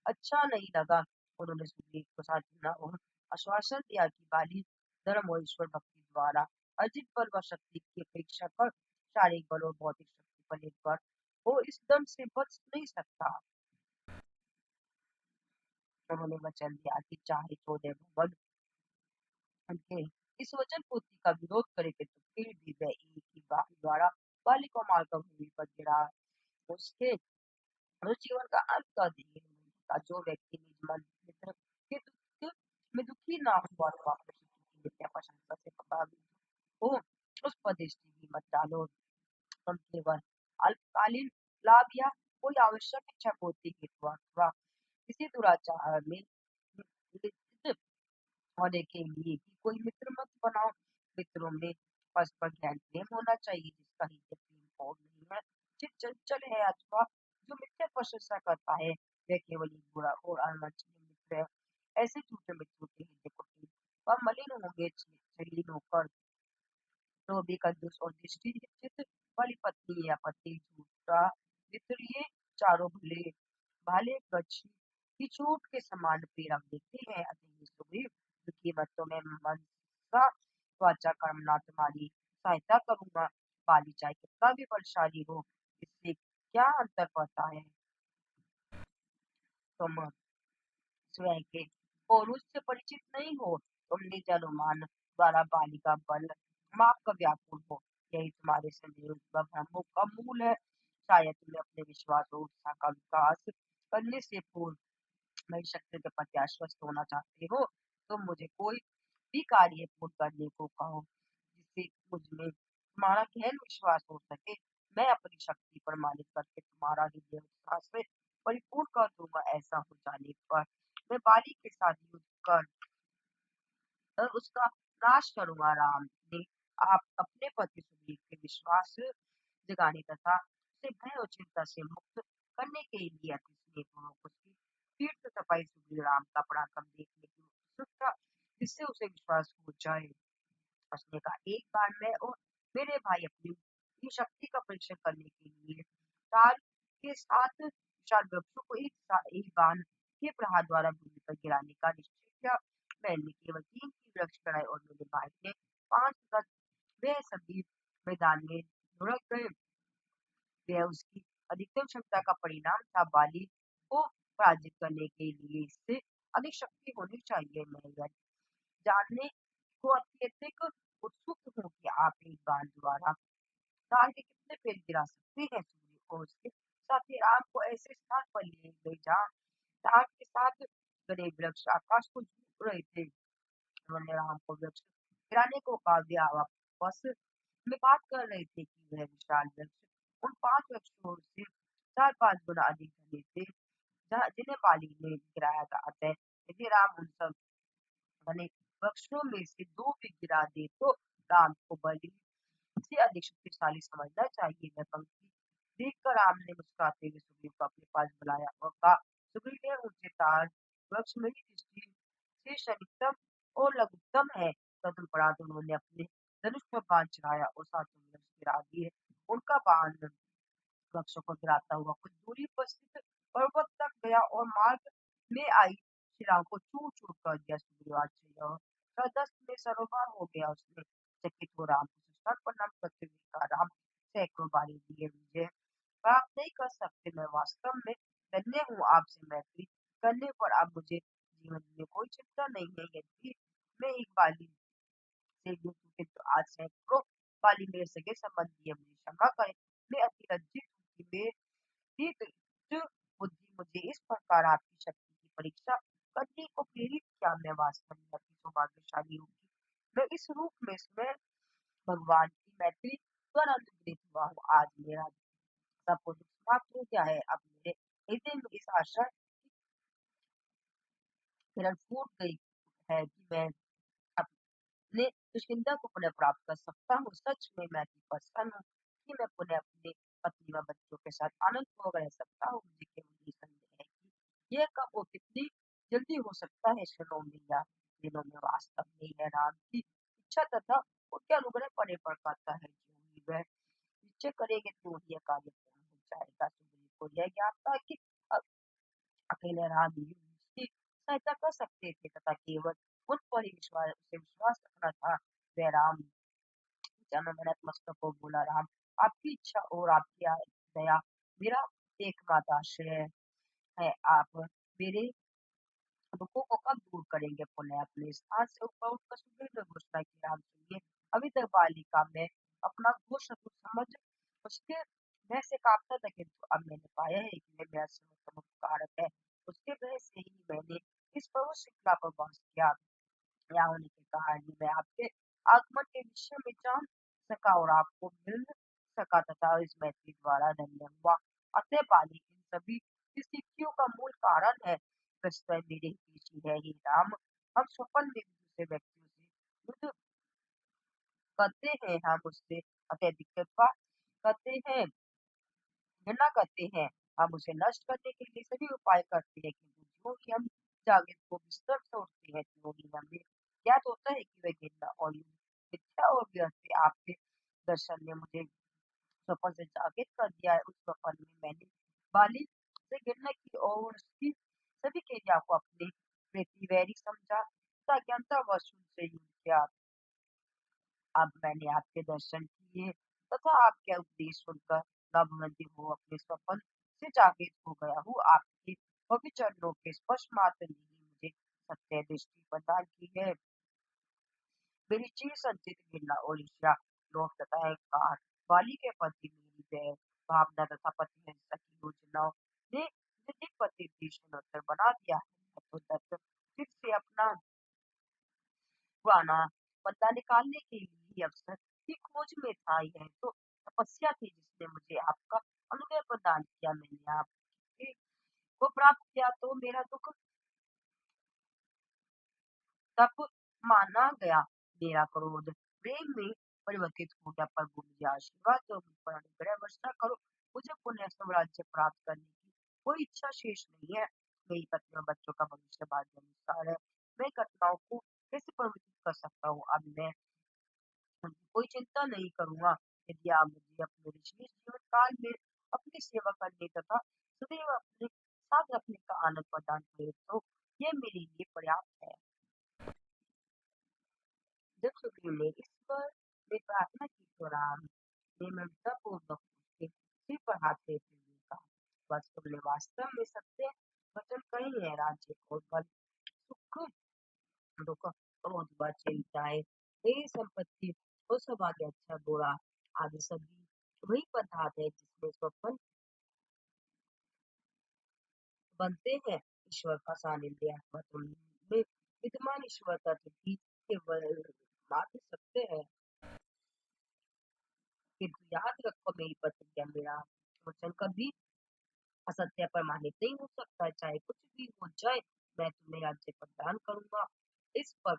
अच्छा नहीं लगा। उन्होंने सुग्रीव को सांत्वना और आश्वासन दिया कि बाली धर्म और ईश्वर भक्ति द्वारा अर्जित बल व शक्ति की अपेक्षा कर शारीरिक बल और भौतिक शक्ति पर निर्भर वो इस दंड से बच नहीं सकता। उन्होंने वचन दिया कि चाहे 14 भवन उनके इस वचन पूर्ति का विरोध करेंगे तो फिर भी वह एक ही बात द्वारा बाली को मारकर भूमि पर गिरा। उसके उस जीवन का अंत कर देंगे का जो व्यक्ति निज मन मित्र के दुख में दुखी ना हुआ तो आप की विद्या प्रशंसा से प्रभावित हो उस पर दृष्टि भी मत डालो। हम केवल अल्पकालीन लाभ या कोई आवश्यक इच्छा पूर्ति हेतु अथवा किसी दुराचार में लिप्त होने के लिए कि कोई मित्र मत बनाओ। मित्रों में परस्पर ज्ञान प्रेम होना चाहिए जिसका हृदय प्रेम और नहीं है, चित चंचल है अथवा जो मिथ्या प्रशंसा करता है वह केवल एक बुरा और अनवांछनीय मित्र है। ऐसे झूठे मित्रों के हृदय को वह मलिन होंगे छलीन होकर तो भी कंजूस और दृष्टि वाली पत्नी या पति झूठा मित्र ये चारों भले भाले कच्छी की चोट के समान पीड़ा देते हैं। अतः ये सुग्रीव दुखी मत में मन सा वाचा कर्मणा तुम्हारी सहायता करूंगा। बाली चाहे कितना भी बलशाली हो इससे क्या अंतर पड़ता है। तुम स्वयं के पौरुष से परिचित नहीं हो, तुम निज अनुमान द्वारा बाली का बल माप का व्याकुल हो। यही तुम्हारे संदेह व भ्रमों का मूल है। शायद तुम्हें अपने विश्वास और उत्साह का विकास करने से पूर्व मेरी शक्ति के प्रति आश्वस्त होना चाहते हो तो मुझे कोई भी कार्य पूर्ण करने को कहो जिससे मुझ में तुम्हारा गहन विश्वास हो सके। मैं अपनी शक्ति प्रमाणित करके तुम्हारा हृदय उत्साह से परिपूर्ण कर दूंगा। ऐसा हो जाने पर मैं बाली के साथ युद्ध कर उसका नाश करूंगा। राम ने आप अपने पति सुग्रीव के विश्वास जगाने तथा उसे भय और चिंता से मुक्त करने के लिए अति स्नेहपूर्वक उसकी पीठ तपाई। सुग्रीव राम का पराक्रम देखने की उत्सुक था जिससे उसे विश्वास हो जाए। उसने कहा एक बार मैं और मेरे भाई अपनी शक्ति का परीक्षण करने के लिए ताल के साथ विशाल वृक्षों को एक बाण के प्रहार द्वारा भूमि पर गिराने का निश्चय किया। मैंने केवल 3 की वृक्ष चढ़ाए और मेरे भाई ने 5 तक वे सभी मैदान में लुढ़क गए। यह उसकी अधिकतम क्षमता का परिणाम था। बाली को पराजित करने के लिए इससे अधिक शक्ति होनी चाहिए। मैं यह जानने को अत्यधिक उत्सुक हूँ कि आप एक बार द्वारा तार के कितने पेड़ गिरा सकते हैं। सूर्य को उसके साथ राम को ऐसे स्थान पर ले गए जहाँ तार के साथ घने वृक्ष आकाश को झूम रहे थे। उन्होंने राम को वृक्ष गिराने को कहा। वे आपस में बात कर रहे थे कि वह विशाल वृक्ष उन 5 वृक्षों से 4-5 गुना अधिक घने थे जिन्हें बाली ने गिराया था। अतः यदि राम उन सब घने वृक्षों में से 2 भी गिरा दे तो राम को बलि से अधिक शक्तिशाली समझना चाहिए। वह पंक्ति देखकर राम ने मुस्कुराते हुए सुग्रीव को अपने पास बुलाया और कहा सुग्रीव यह ऊंचे तार वृक्ष मेरी दृष्टि से सर्वोत्तम और लघुत्तम है। तदुपरांत उन्होंने अपने धनुष पर बाण चढ़ाया और सातों वृक्ष गिरा दिए। उनका बाण वृक्षों को गिराता हुआ कुछ दूरी पर स्थित पर्वत तक गया और मार्ग में आई शिलाओं को चूर चूर कर दिया। सुग्रीव आश्चर्य सदस्त में सरोवर हो गया। उसने चकित हो राम को साष्टांग प्रणाम करते हुए कहा राम सैकड़ों बारी दिए मुझे प्राप्त नहीं कर सकते। मैं वास्तव में धन्य हूँ। आपसे मैत्री करने पर अब मुझे जीवन में कोई चिंता नहीं है। यदि मैं एक बाली से युद्ध किंतु आज सैकड़ों बाली मेरे सगे संबंधी है। मुझे क्षमा करें। मैं अति लज्जित हूँ कि मेरी तुच्छ बुद्धि मुझे इस प्रकार आपकी शक्ति की परीक्षा करने को प्रेरित किया। मैं वास्तव में अति सौभाग्यशाली हूँ कि मैं इस रूप में स्वयं भगवान की मैत्री द्वारा अनुग्रहित हुआ हूँ। आज मेरा सब कुछ समाप्त हो गया है। अब मेरे हृदय में इस आशा किरण फूट गई है कि मैं अपने दुश्चिंता को पुनः प्राप्त कर सकता हूँ। सच में मैं अति प्रसन्न हूँ कि मैं पुनः अपने पत्नी व बच्चों के साथ आनंदपूर्वक रह सकता हूँ। मुझे केवल ये संदेह है कि यह कब और कितनी जल्दी हो सकता है। क्षणों में या दिनों में। वास्तव में यह राम की इच्छा तथा उनके अनुग्रह पड़ने पर करता है। जो ही वह निश्चय करेंगे तो ही यह कार्य पूर्ण हो जाएगा। सुग्रीव को यह ज्ञात था कि अकेले राम ही उसकी सहायता कर सकते थे तथा केवल उन पर ही विश्वास रखना था। वह राम जनमनत मस्तक को बोला राम आपकी इच्छा और आपकी दया मेरा एकमात्र आश्रय है। आप मेरे दुखों को कब दूर करेंगे पुनः अपने स्थान से ऊपर उठकर सुग्रीव ने घोषणा की, राम सुनिए, अभी तक बालिका में अपना घोर शत्रु समझ उसके भय से कांपता था, किंतु अब मैंने पाया है कि वह मेरा सर्वोत्तम उपकारक है। उसके भय से ही मैंने इस पर्वत श्रृंखला पर वास किया। यहाँ होने के कारण ही मैं आपके आगमन के विषय में जान सका और आपको मिल सका तथा इस मैत्री द्वारा धन्य हुआ। अतः बाली इन सभी स्थितियों का मूल कारण है। वस्तुतः मेरे हितैषी है ही राम। हम स्वप्न में भी दूसरे व्यक्तियों से युद्ध करते हैं, हम उससे अत्यधिक कृपा करते हैं, घृणा करते हैं, हम उसे नष्ट करने के लिए सभी उपाय करते हैं, किंतु जो ही हम जागृत को बिस्तर से उठते हैं, तो ही हमें ज्ञात होता है कि वह घृणा और युद्ध मिथ्या और व्यर्थ है। आपके दर्शन ने मुझे स्वप्न से जागृत कर दिया है। उस स्वप्न में मैंने बाली से घृणा की और उसकी सभी क्रिया को अपने प्रति वैरी समझा तथा अज्ञानतावश उनसे युद्ध किया। अब मैंने आपके दर्शन किए तथा आपके उपदेश सुनकर नवमति हो अपने स्वप्न से जागृत हो गया हूँ। आपके पवित्र चरणों के स्पर्श मात्र ने ही मुझे सत्य दृष्टि प्रदान की है। मेरी चिर संचित घृणा और ईर्ष्या, लोभ तथा अहंकार वाली के प्रति मेरी वैर भावना तथा प्रतिहिंसा की योजनाओं ने मुझे दिन प्रतिदिन क्षुणोत्तर बना दिया है। मैं तो तत्व फिर से अपना पुराना बदला निकालने के लिए अवसर की खोज में था। यह तो तपस्या थी जिसने मुझे आपका अनुग्रह प्रदान किया। मैंने आपके को प्राप्त किया तो मेरा दुख तप माना गया, मेरा क्रोध प्रेम में परिवर्तित हो गया। प्रभु मुझे आशीर्वाद दो, मुझ पर अनुग्रह वर्षा करो, मुझे पुनः स्वराज्य प्राप्त करने की कोई इच्छा शेष नहीं है। मेरी पत्नी और बच्चों का भविष्य भाग्य अनुसार है। मैं घटनाओं को कैसे परिवर्तित कर सकता हूँ? अब मैं उनकी कोई चिंता नहीं करूंगा। यदि आप मुझे अपने विशेष जीवन काल में अपनी सेवा करने तथा सदैव अपने साथ रखने का आनंद प्रदान करें, तो यह मेरे लिए पर्याप्त है। जब सुग्रीव ने इस पर वे प्रार्थना की तो राम ने ममतापूर्वक उसके सिर पर हाथ फेरते हुए कहा, बस तुमने वास्तव में सत्य वचन कही है। राज्य और बल, सुख दुख, क्रोध व चिंताएं, मेरी संपत्ति और सौभाग्य, अच्छा बुरा आदि सभी वही पदार्थ है जिसमें स्वप्न बनते हैं। ईश्वर का सानिध्य अथवा तुमने विद्यमान ईश्वर तत्व भी केवल मात्र सत्य है। किंतु याद रखो मेरी प्रतिज्ञा, मेरा वचन कभी असत्य प्रमाणित नहीं हो सकता। चाहे कुछ भी हो जाए, मैं तुम्हें राज्य प्रदान करूंगा। इस पर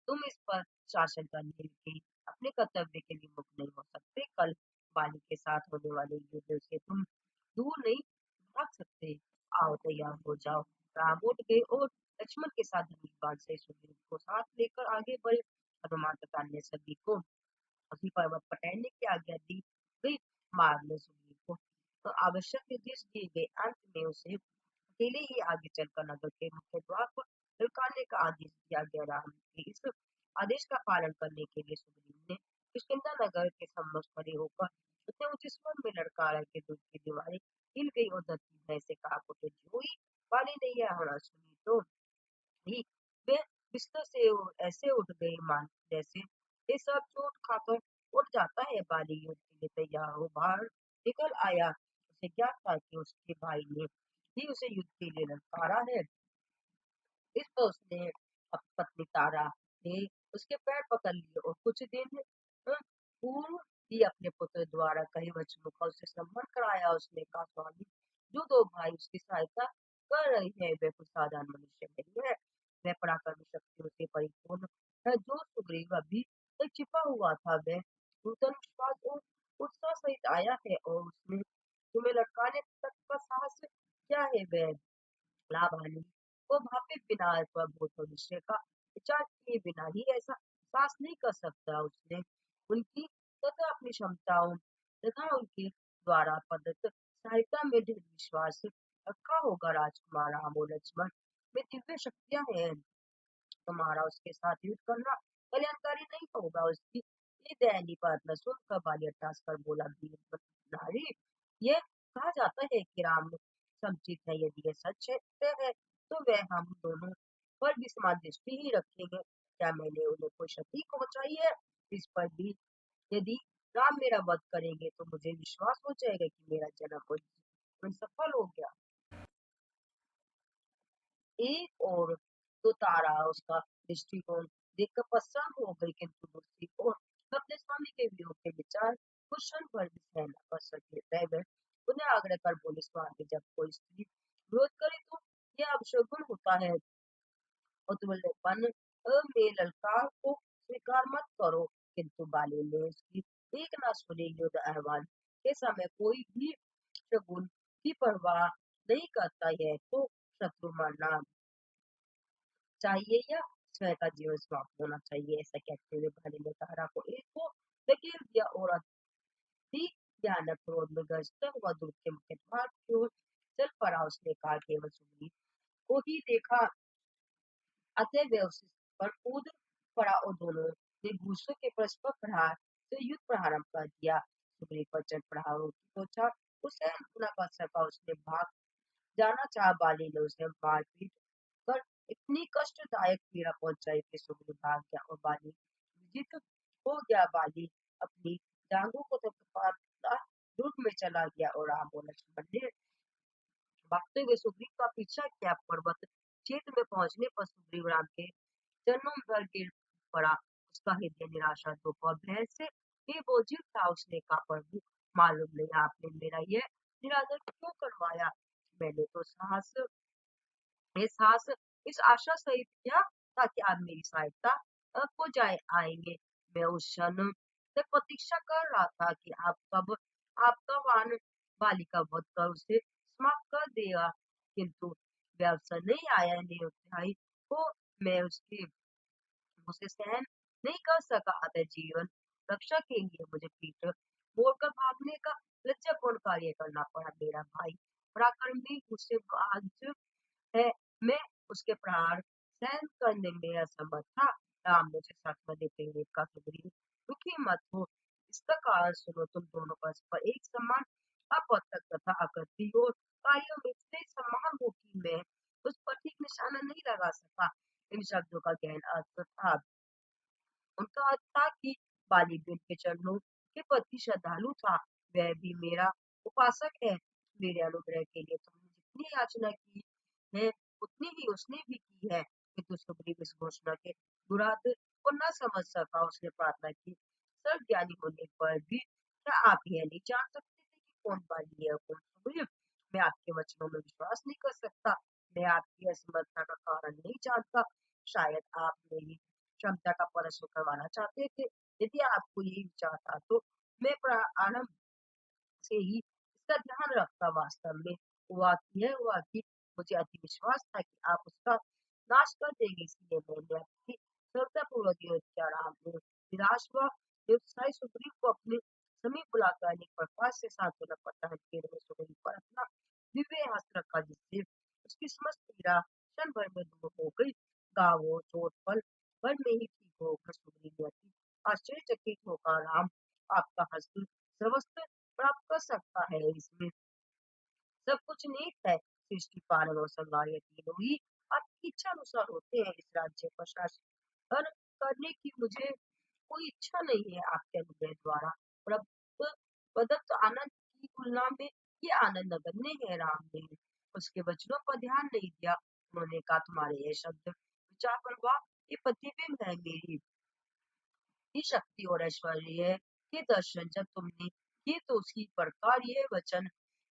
तुम इस पर शासन करने के अपने कर्तव्य के लिए मुक्त नहीं हो सकते। कल बाली के साथ होने वाले युद्ध से तुम दूर नहीं भाग सकते। आओ तैयार हो जाओ। राम उठ गए और लक्ष्मण के साथ धनुष से सुग्रीव को साथ लेकर आगे बढ़े। हनुमान तथा अन्य सभी को उसी पर्वत पर ठहरने की आज्ञा दी गई। मार्ग में सुग्रीव को तो आवश्यक निर्देश दिए गए। अंत में उसे अकेले ही आगे चलकर नगर के मुख्य द्वार पर ललकारने का आदेश दिया गया। राम के इस आदेश का पालन करने के लिए सुग्रीव ने किष्किंधा नगर के सम्मुख खड़े होकर उसने ऊंचे स्वर में ललकारा कि दूर की दीवारें हिल गई और धरती भय से कांप उठे। जो ही वाली ने यह होना सुनी तो ही वे बिस्तर से ऐसे उठ गए मान जैसे ये सब चोट खाकर उठ जाता है। बाली युद्ध के लिए तैयार हो बाहर निकल आया। उसे ज्ञात था कि उसके भाई ने ही उसे युद्ध के लिए ललकारा है। इस पर उसने अपनी पत्नी तारा ने उसके पैर पकड़ लिए और कुछ दिन पूर्व ही अपने पुत्र द्वारा कहे वचनों का उसे सम्मान कराया। उसने कहा, स्वामी, जो दो भाई उसकी सहायता कर रहे हैं वे कुछ साधारण मनुष्य नहीं है। वह पराक्रमी शक्तियों से परिपूर्ण है। जो सुग्रीव अभी तक छिपा हुआ था वह नूतन विश्वास और उत्साह सहित आया है और उसने तुम्हें लटकाने तक का साहस क्या है। वह लाभानी को भापे बिना अथवा भूत भविष्य का विचार किए बिना ही ऐसा साहस नहीं कर सकता। उसने उनकी तथा अपनी क्षमताओं तथा उनके द्वारा प्रदत्त सहायता में दृढ़ विश्वास रखा होगा। राजकुमार राम और लक्ष्मण में दिव्य शक्तियां हैं। तुम्हारा उसके साथ युद्ध करना कल्याणकारी नहीं होगा। उसकी ये दयनीय प्रार्थना सुनकर बाली अट्टहास कर बोला, वीर नारी, ये कहा जाता है कि राम समचित है। यदि यह सच है तो वह हम दोनों पर भी समान दृष्टि ही रखेंगे। क्या मैंने उन्हें कोई क्षति पहुंचाई है? इस पर भी यदि राम मेरा वध करेंगे तो मुझे विश्वास हो जाएगा कि मेरा जन्म और जीवन सफल हो गया। एक और तो तारा उसका दृष्टिकोण देखकर परेशान हो गई, किंतु दूसरी ओर अपने स्वामी के वियोग के विचार कुछ क्षण भर भी सहन न कर सके। वह उन्हें आग्रह कर बोले, स्वामी जब कोई स्त्री विरोध करे तो यह अपशगुन होता है और तुल्यपन में ललकार को स्वीकार मत करो। किंतु बाली ने उसकी एक न सुनी। युद्ध आह्वान के समय कोई भी शगुन की परवाह नहीं करता है तो शत्रु मारना चाहिए या स्वयं का जीवन समाप्त होना चाहिए। ऐसा कहते हुए बाली ने तारा को एक को धकेल दिया और अति भयानक क्रोध में गरजता हुआ दूध के मुख्य द्वार की ओर चल पड़ा। उसने कहा, केवल सुग्रीव को ही देखा, अतः वे उस पर कूद पड़ा और दोनों ने घूसों के परस्पर प्रहार से युद्ध प्रारंभ कर दिया। सुग्रीव पर चढ़ प्रहारों की सोचा उसे न कर सका। उसने भाग जाना चाहा, बाली ने उसे मारपीट कर इतनी कष्टदायक पीड़ा पहुंचाई कि सुग्रीव भाग गया और बाली विजित हो गया। बाली अपनी जांघों को थपथपाता दुर्ग में चला गया और राम और लक्ष्मण ने भागते हुए सुग्रीव का पीछा किया। पर्वत क्षेत्र में पहुंचने पर सुग्रीव राम के चरणों पर गिर पड़ा। उसका हृदय निराशा, दुख और भय से बेबोझिल था। उसने कहा, प्रभु मालूम नहीं आपने मेरा यह निरादर क्यों करवाया। मैंने तो साहस इस आशा सहित किया था कि आप मेरी सहायता को जाए आएंगे। मैं उस क्षण तक प्रतीक्षा कर रहा था कि आप कब आपका वान बालिका वध कर उसे समाप्त कर देगा, किंतु वह अवसर नहीं आया। न्याय को मैं उसके उसे सहन नहीं कर सका, अतः जीवन रक्षा के लिए मुझे पीठ मोड़कर भागने का लज्जापूर्ण कार्य करना पड़ा। मेरा भाई पराक्रमी मुझसे आज है, मैं उसके प्राण सहन करने में असमर्थ था। राम मुझे सात्वना देते हुए कहा, सुग्रीव दुखी मत हो, इसका कारण सुनो। तुम दोनों परस्पर एक समान अपवर्तक तथा आकृति और कार्यों में इतने समान हो कि मैं उस पर ठीक निशाना नहीं लगा सका। इन शब्दों का गहन अर्थ था, उनका अर्थ था कि बाली भी उनके चरणों के प्रति श्रद्धालु था। वह भी मेरा उपासक है। मेरे अनुग्रह के लिए तुमने जितनी याचना की है उतनी ही उसने भी की है, किंतु सुग्रीव इस घोषणा के बुराद को न समझ सका। उसने प्रार्थना की, सर्वज्ञानी होने पर भी क्या आप यह नहीं जान सकते थे कि कौन बाली है और कौन सुग्रीव? मैं आपके वचनों में विश्वास नहीं कर सकता। मैं आपकी असमर्थता का कारण नहीं जानता। शायद आप मेरी क्षमता का परीक्षण करवाना चाहते थे। यदि आपको यही विचार था तो मैं प्रारंभ से ही इसका ध्यान रखता। वास्तव में यह हुआ कि मुझे अति विश्वास था कि आप उसका नाश कर देंगे, इसलिए मैंने अपनी श्रद्धापूर्वक युद्ध किया। राम ने निराश हुआ, उत्साही सुग्रीव को अपने समीप बुलाकर अनेक प्रकार से सांत्वना प्रदान की। उन्होंने सुग्रीव पर अपना दिव्य हस्त रखा, जिससे उसकी समस्त पीड़ा क्षण भर में दूर हो गई। गाँव और चोट पल भर में ही ठीक होकर सुग्रीव ने अति आश्चर्यचकित होकर, राम आपका हस्त सर्वस्व प्राप्त कर सकता है, इसमें सब कुछ निहित है। सृष्टि पालन और संहार ये तीनों ही आपकी इच्छा अनुसार होते हैं। इस राज्य पर शासन करने की मुझे कोई इच्छा नहीं है। आपके अनुग्रह द्वारा प्रदत्त प्रदत्त आनंद की तुलना में ये आनंद नगण्य है। राम ने उसके वचनों पर ध्यान नहीं दिया। उन्होंने कहा, तुम्हारे ये शब्द विचार पर वाह, ये प्रतिबिंब है मेरी की शक्ति और ऐश्वर्य के दर्शन जब तुमने किए तो उसी प्रकार ये वचन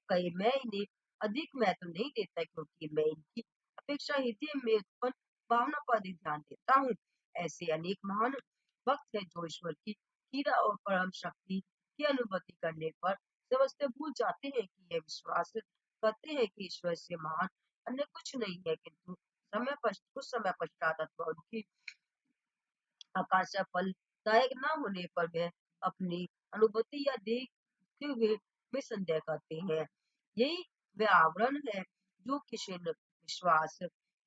कहे। मैं इन्हें अधिक महत्व नहीं देता, क्योंकि मैं इनकी अपेक्षा हृदय में उत्पन्न भावना पर अधिक ध्यान देता हूँ। ऐसे अनेक महान भक्त हैं जो ईश्वर की कीरा और परम शक्ति की अनुभूति करने पर समझते भूल जाते हैं कि यह विश्वास करते हैं कि ईश्वर से महान अन्य कुछ नहीं है, किंतु कुछ समय पश्चात अथवा उनकी आकांक्षा फलदायक न होने पर वह अपनी अनुभूति या देखते हुए में संदेह करते हैं। यही वह आवरण है जो किसी विश्वास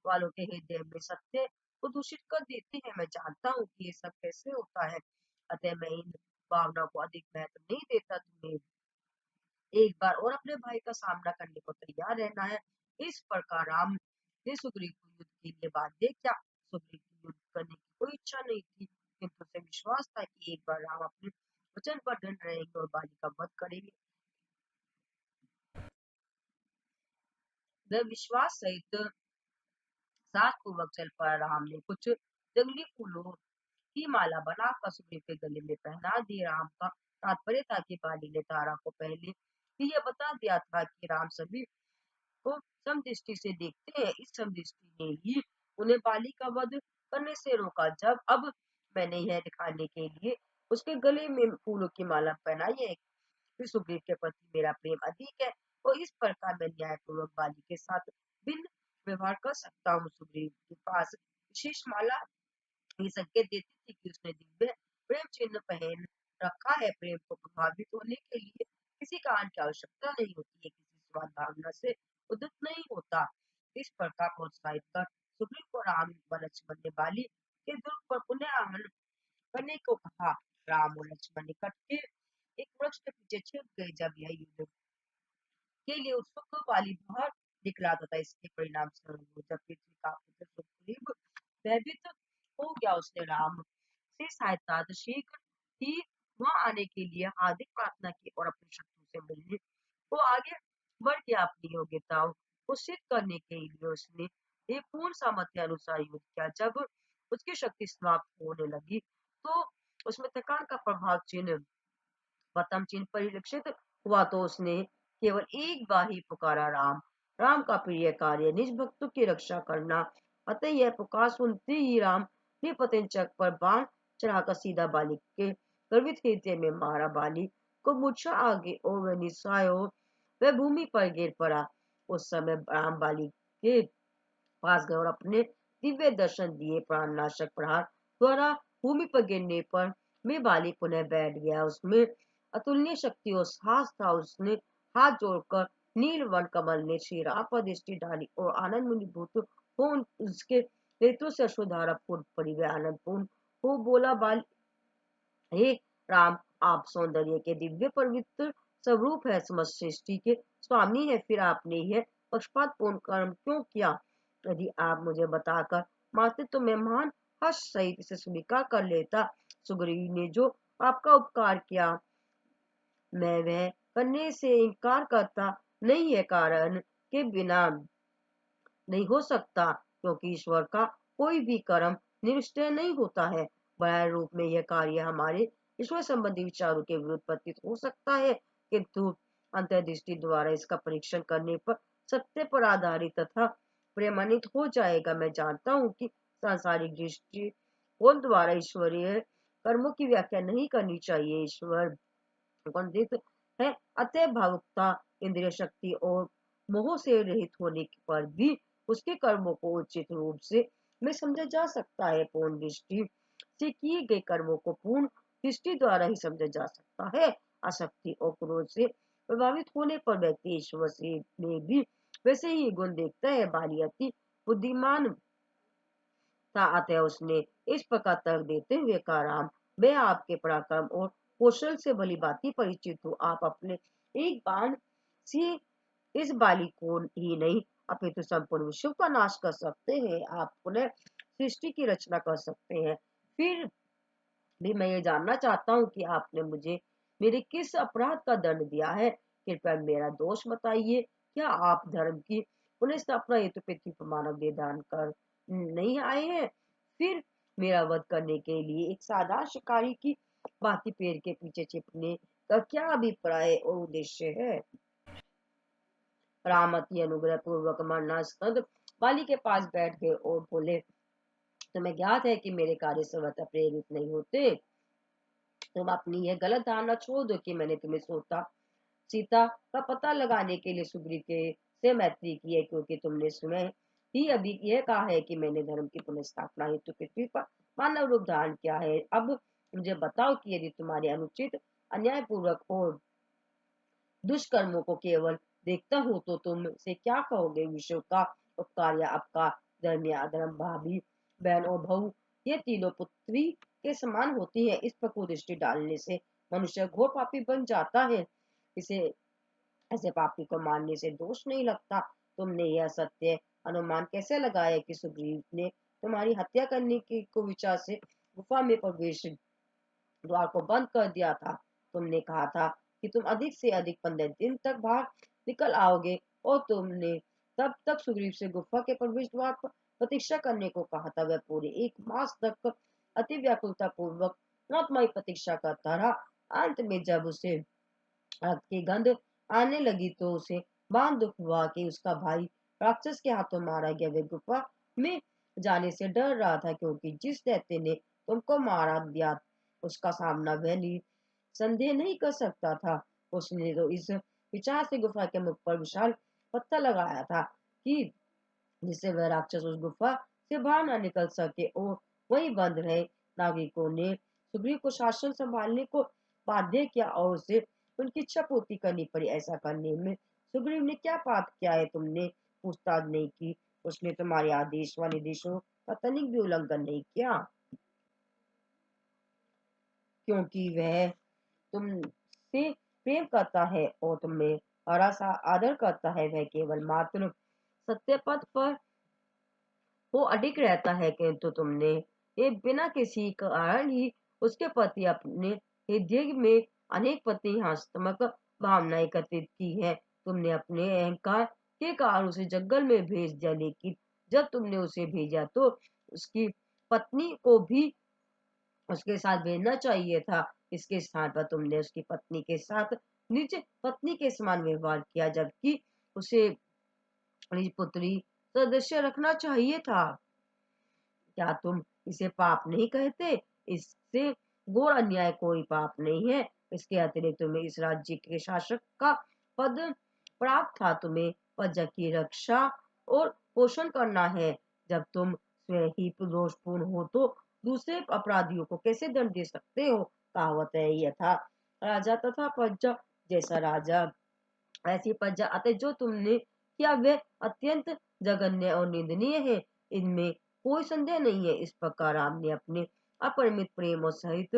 वालों के हृदय में सत्य को दूषित कर देते हैं। मैं जानता हूँ कि ये सब कैसे होता है, अतः मैं इन भावनाओं को अधिक महत्व नहीं देता। तुम्हें एक बार और अपने भाई का सामना करने को तैयार रहना है। इस प्रकार राम ने सुग्रीव को युद्ध के लिए बाध्य किया। सुग्रीव की युद्ध करने की कोई इच्छा नहीं थी, किंतु उसे विश्वास था कि एक बार राम अपने वचन पर दृढ़ रहेंगे और बाली का वध करेंगे। वह विश्वास सहित साहस पूर्वक चल पड़ा। राम ने कुछ जंगली फूलों की माला बनाकर सुग्रीव के गले में पहना दी। राम का तात्पर्य था कि बाली ने तारा को पहले ही यह बता दिया था कि राम सभी को समदृष्टि से देखते हैं। इस समदृष्टि ने ही उन्हें बाली का वध करने से रोका। जब अब मैंने यह दिखाने के लिए उसके गले में फूलों की माला पहनाई है कि सुग्रीव के प्रति मेरा प्रेम अधिक है, तो इस प्रकार मैं न्यायपूर्वक बाली के साथ भिन्न व्यवहार कर सकता हूँ। सुग्रीव के पास विशेष माला ये संकेत देती थी कि उसने दिव्य प्रेम चिन्ह पहन रखा है। प्रेम को प्रभावित होने के लिए किसी कारण की आवश्यकता नहीं होती है, किसी स्वार्थ भावना से उद्युक्त नहीं होता। इस प्रकार प्रोत्साहित कर सुग्रीव को राम व लक्ष्मण ने बाली के दुर्ग पर पुनः आगमन करने को कहा। राम और लक्ष्मण निकट के एक वृक्ष के पीछे छिप गए। जब यह युद्ध के लिए उत्सुक वाली बाहर निकला तथा इसके परिणाम स्वरूप जब पृथ्वी का पुत्र सुग्रीव भयभीत हो गया, उसने राम से सहायता शीघ्र ही वहां आने के लिए हार्दिक प्रार्थना की और अपने शत्रु से मिलने को आगे बढ़ गया। अपनी योग्यता को सिद्ध करने के लिए उसने एक पूर्ण सामर्थ्य अनुसार युद्ध किया। जब उसकी शक्ति समाप्त होने लगी तो उसमें थकान का प्रभाव चिन्ह प्रथम चिन्ह परिलक्षित हुआ, तो उसने केवल एक बार ही पुकारा, राम। राम का प्रिय कार्य निज भक्तों की रक्षा करना। अतः यह पुकार सुनते ही राम ने पतंजक पर बाण चढ़ाकर सीधा बाली के गर्वित हृदय में मारा। बाली को मूर्छा आ गई और वह निस्सहाय हो वह भूमि पर गिर पड़ा। उस समय राम बाली के पास गए और अपने दिव्य दर्शन दिए। प्राणनाशक प्रहार द्वारा भूमि पर गिरने पर में बाली पुनः बैठ गया। उसमें अतुलनीय शक्ति और साहस था। उसने हाथ जोड़कर नीलवन कमल ने श्री राम पर दृष्टि डाली और आनंद मुनिभूत हो उसके नेत्रों से अश्रुधारा फूट पड़ी। वह आनंद पूर्ण हो बोला, बाली हे राम, आप सौंदर्य के दिव्य पवित्र स्वरूप है, समस्त सृष्टि के स्वामी है, फिर आपने यह पक्षपात पूर्ण कर्म क्यों किया? यदि आप मुझे बताकर मारते तो मैं महान हर्ष सहित इसे स्वीकार कर लेता। सुग्रीव ने जो आपका उपकार किया मैं वह करने से इनकार करता नहीं है, कारण के बिना नहीं हो सकता, क्योंकि ईश्वर का कोई भी कर्म निष्ठय नहीं होता है। बाह्य रूप में यह कार्य हमारे ईश्वर संबंधी विचारों के विरुद्ध प्रतीत हो सकता है, किंतु अंतर्दृष्टि द्वारा इसका परीक्षण करने पर सत्य पर आधारित तथा प्रमाणित हो जाएगा। मैं जानता हूँ कि सांसारिक दृष्टिकोण द्वारा ईश्वरीय कर्मों की व्याख्या नहीं करनी चाहिए। ईश्वर पंडित है, अतः भावुकता, इंद्रिय शक्ति और मोह से रहित होने पर भी उसके कर्मों को उचित रूप से में समझा जा सकता है। पूर्ण दृष्टि से किए गए कर्मों को पूर्ण दृष्टि द्वारा ही समझा जा सकता है। आसक्ति और क्रोध से प्रभावित होने पर व्यक्ति ईश्वर से में भी वैसे ही गुण देखता है। बाली अति बुद्धिमान था, अतः उसने इस प्रकार तर्क देते हुए कहा, राम, मैं आपके पराक्रम और कौशल से भली भांति परिचित हूँ। आप अपने एक बाण से इस बाली को ही नहीं अपितु संपूर्ण विश्व का नाश कर सकते हैं। आप पुनः सृष्टि की रचना कर सकते हैं। फिर भी मैं ये जानना चाहता हूँ कि आपने मुझे मेरे किस अपराध का दंड दिया है? कृपया मेरा दोष बताइए। क्या आप धर्म की पुनः स्थापना हेतु पृथ्वी पर मानव देह दान कर नहीं आए हैं? फिर मेरा वध करने के लिए एक साधारण शिकारी की भांति पेड़ के पीछे छिपने का क्या अभिप्राय और उद्देश्य है? राम अति अनुग्रह पूर्वक मरणासन्न बाली के पास बैठ गए और बोले, तुम्हें ज्ञात है कि मेरे कार्य सर्वथा प्रेरित नहीं होते। तुम अपनी यह गलत धारणा छोड़ दो कि मैंने तुम्हें सोता सीता का पता लगाने के लिए सुग्रीव के से मैत्री की है, क्योंकि तुमने स्वयं ही अभी यह कहा है कि मैंने धर्म की पुनर्स्थापना हेतु पृथ्वी पर मानव रूप धारण किया है। अब मुझे बताओ कि यदि तुम्हारे अनुचित अन्यायपूर्वक और दुष्कर्मों को केवल देखता हूँ तो तुम से क्या कहोगे? विश्व का उपकार या आपका धर्म या अधर्म, भाभी बहन और बहू, ये तीनों पृथ्वी के समान होती है। इस पर कुदृष्टि डालने से मनुष्य घोर पापी बन जाता है। इसे ऐसे पापी को मारने से दोष नहीं लगता। तुमने यह सत्य अनुमान कैसे लगाया कि सुग्रीव ने तुम्हारी हत्या करने की को विचार से गुफा में प्रवेश द्वार को बंद कर दिया था। तुमने कहा था कि तुम अधिक से अधिक 15 दिन तक बाहर निकल आओगे और तुमने तब तक सुग्रीव से गुफा के प्रवेश द्वार पर प्रतीक्षा करने को कहा था। वह पूरे 1 मास तक अति व्याकुलता पूर्वक तुम्हारी प्रतीक्षा करता रहा। अंत में जब उसे रक्त की गंध आने लगी तो उसे बहुत दुख हुआ कि उसका भाई राक्षस के हाथों मारा गया। वह गुफा में जाने से डर रहा था क्योंकि जिस दैत्य ने तुमको मारा दिया उसका सामना वह संदेह नहीं कर सकता था। उसने तो इस विचार से गुफा के मुख पर विशाल पत्थर लगाया था कि जिससे वह राक्षस उस गुफा से बाहर न निकल सके और वही बंद रहे। नागरिकों ने सुग्रीव को शासन संभालने को बाध्य किया और उसे उनकी इच्छा पूर्ति करनी पड़ी। ऐसा करने में सुग्रीव ने क्या पाप किया है? तुमने पूछताछ नहीं की। उसने तुम्हारे आदेश व निर्देशों का तनिक भी उल्लंघन नहीं किया क्योंकि वह तुमसे प्रेम करता है और तुम्हें हरा सा आदर करता है। वह केवल मात्र सत्य पथ पर वो अडिग रहता है किंतु तुमने ये बिना किसी कारण ही उसके प्रति अपने हृदय में अनेक प्रतिहात्मक भावना एकत्रित की है। तुमने अपने अहंकार के कारण उसे जंगल में भेज दिया लेकिन जब तुमने उसे भेजा तो उसकी पत्नी को भी उसके साथ भेजना चाहिए था। इसके स्थान पर तुमने उसकी पत्नी के साथ निज पत्नी के समान व्यवहार किया जबकि उसे निज पुत्री सदस्य रखना चाहिए था। क्या तुम इसे पाप नहीं कहते? इससे घोर अन्याय कोई पाप नहीं है। इसके अतिरिक्त तुम्हें इस राज्य के शासक का पद प्राप्त था। तुम्हें प्रजा की रक्षा और पोषण करना है। जब तुम स्वयं ही दोषपूर्ण हो तो दूसरे अपराधियों को कैसे दंड दे सकते हो? कहावत है यथा राजा तथा प्रजा। जैसा राजा ऐसी प्रजा अतः जो तुमने किया वह अत्यंत जघन्य और निंदनीय है। इनमें कोई संदेह नहीं है। इस प्रकार राम ने अपने अपरिमित प्रेम और सहित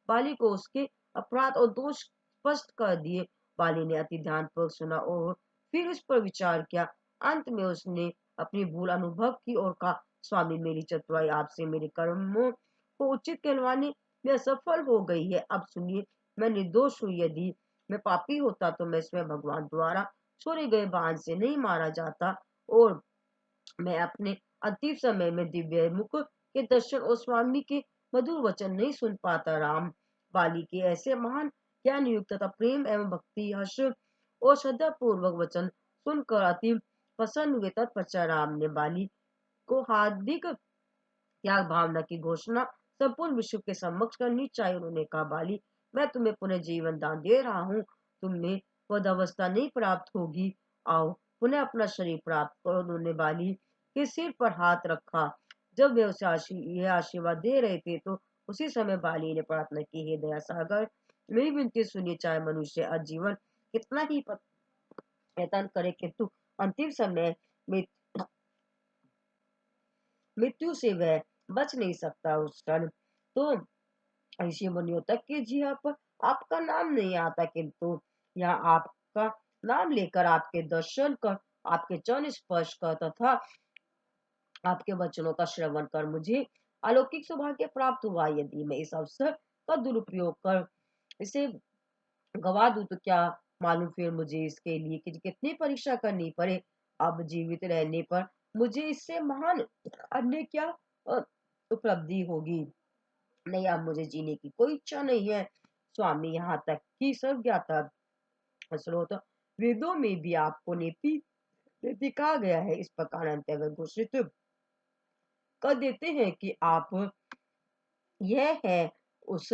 बाली को उसके अपराध और दोष स्पष्ट कर दिए। बाली ने अति ध्यानपूर्वक सुना और फिर उस पर विचार किया। अंत में उसने अपनी भूल अनुभव की और कहा, स्वामी मेरी चतुराई आपसे मेरे कर्मों को उचित कहलवाने में असफल हो गई है। अब सुनिए, मैं निर्दोष हूँ। यदि मैं पापी होता तो मैं स्वयं भगवान द्वारा छोड़े गए बाण से नहीं मारा जाता और मैं अपने अंतिम समय में दिव्य मुख के दर्शन और स्वामी के मधुर वचन नहीं सुन पाता। राम बाली के ऐसे महान ज्ञान युक्त तथा प्रेम एवं भक्ति हर्ष और श्रद्धा पूर्वक वचन सुनकर अति प्रसन्न हुए। तत्पश्चात राम ने बाली को हार्दिक त्याग भावना की घोषणा संपूर्ण विश्व के समक्ष करनी चाहिए। उन्होंने कहा, बाली मैं तुम्हें पुनः जीवन दान दे रहा हूँ। तुम्हें वह अवस्था नहीं प्राप्त होगी। आओ पुनः अपना शरीर प्राप्त करो। उन्होंने बाली के सिर पर हाथ रखा। जब वे उसे यह आशीर्वाद दे रहे थे तो उसी समय बाली ने प्रार्थना की, हे दया सागर मेरी विनती सुनिए। चाहे मनुष्य आजीवन कितना ही यत्न करे किंतु अंतिम समय में मृत्यु से वह बच नहीं सकता। उस क्षण तो ऋषि मुनियों तक की जिह्वा पर आपका नाम नहीं आता किंतु यहाँ आपका नाम लेकर आपके दर्शन कर आपके चरण स्पर्श कर तथा आपके वचनों का श्रवण कर मुझे अलौकिक सौभाग्य प्राप्त हुआ। यदि मैं इस अवसर का दुरुपयोग कर इसे गवा दूं तो क्या मालूम फिर मुझे इसके लिए कितनी परीक्षा करनी पड़े। अब जीवित रहने पर मुझे इससे महान अन्य क्या अ, उपलब्धि होगी। नहीं, अब मुझे जीने की कोई इच्छा नहीं है। स्वामी, यहाँ तक कि सर्व ज्ञाता स्रोत वेदों में भी आपको नेति नेति कहा गया है। इस प्रकार अंतर्गत घोषित कर देते हैं कि आप यह है उस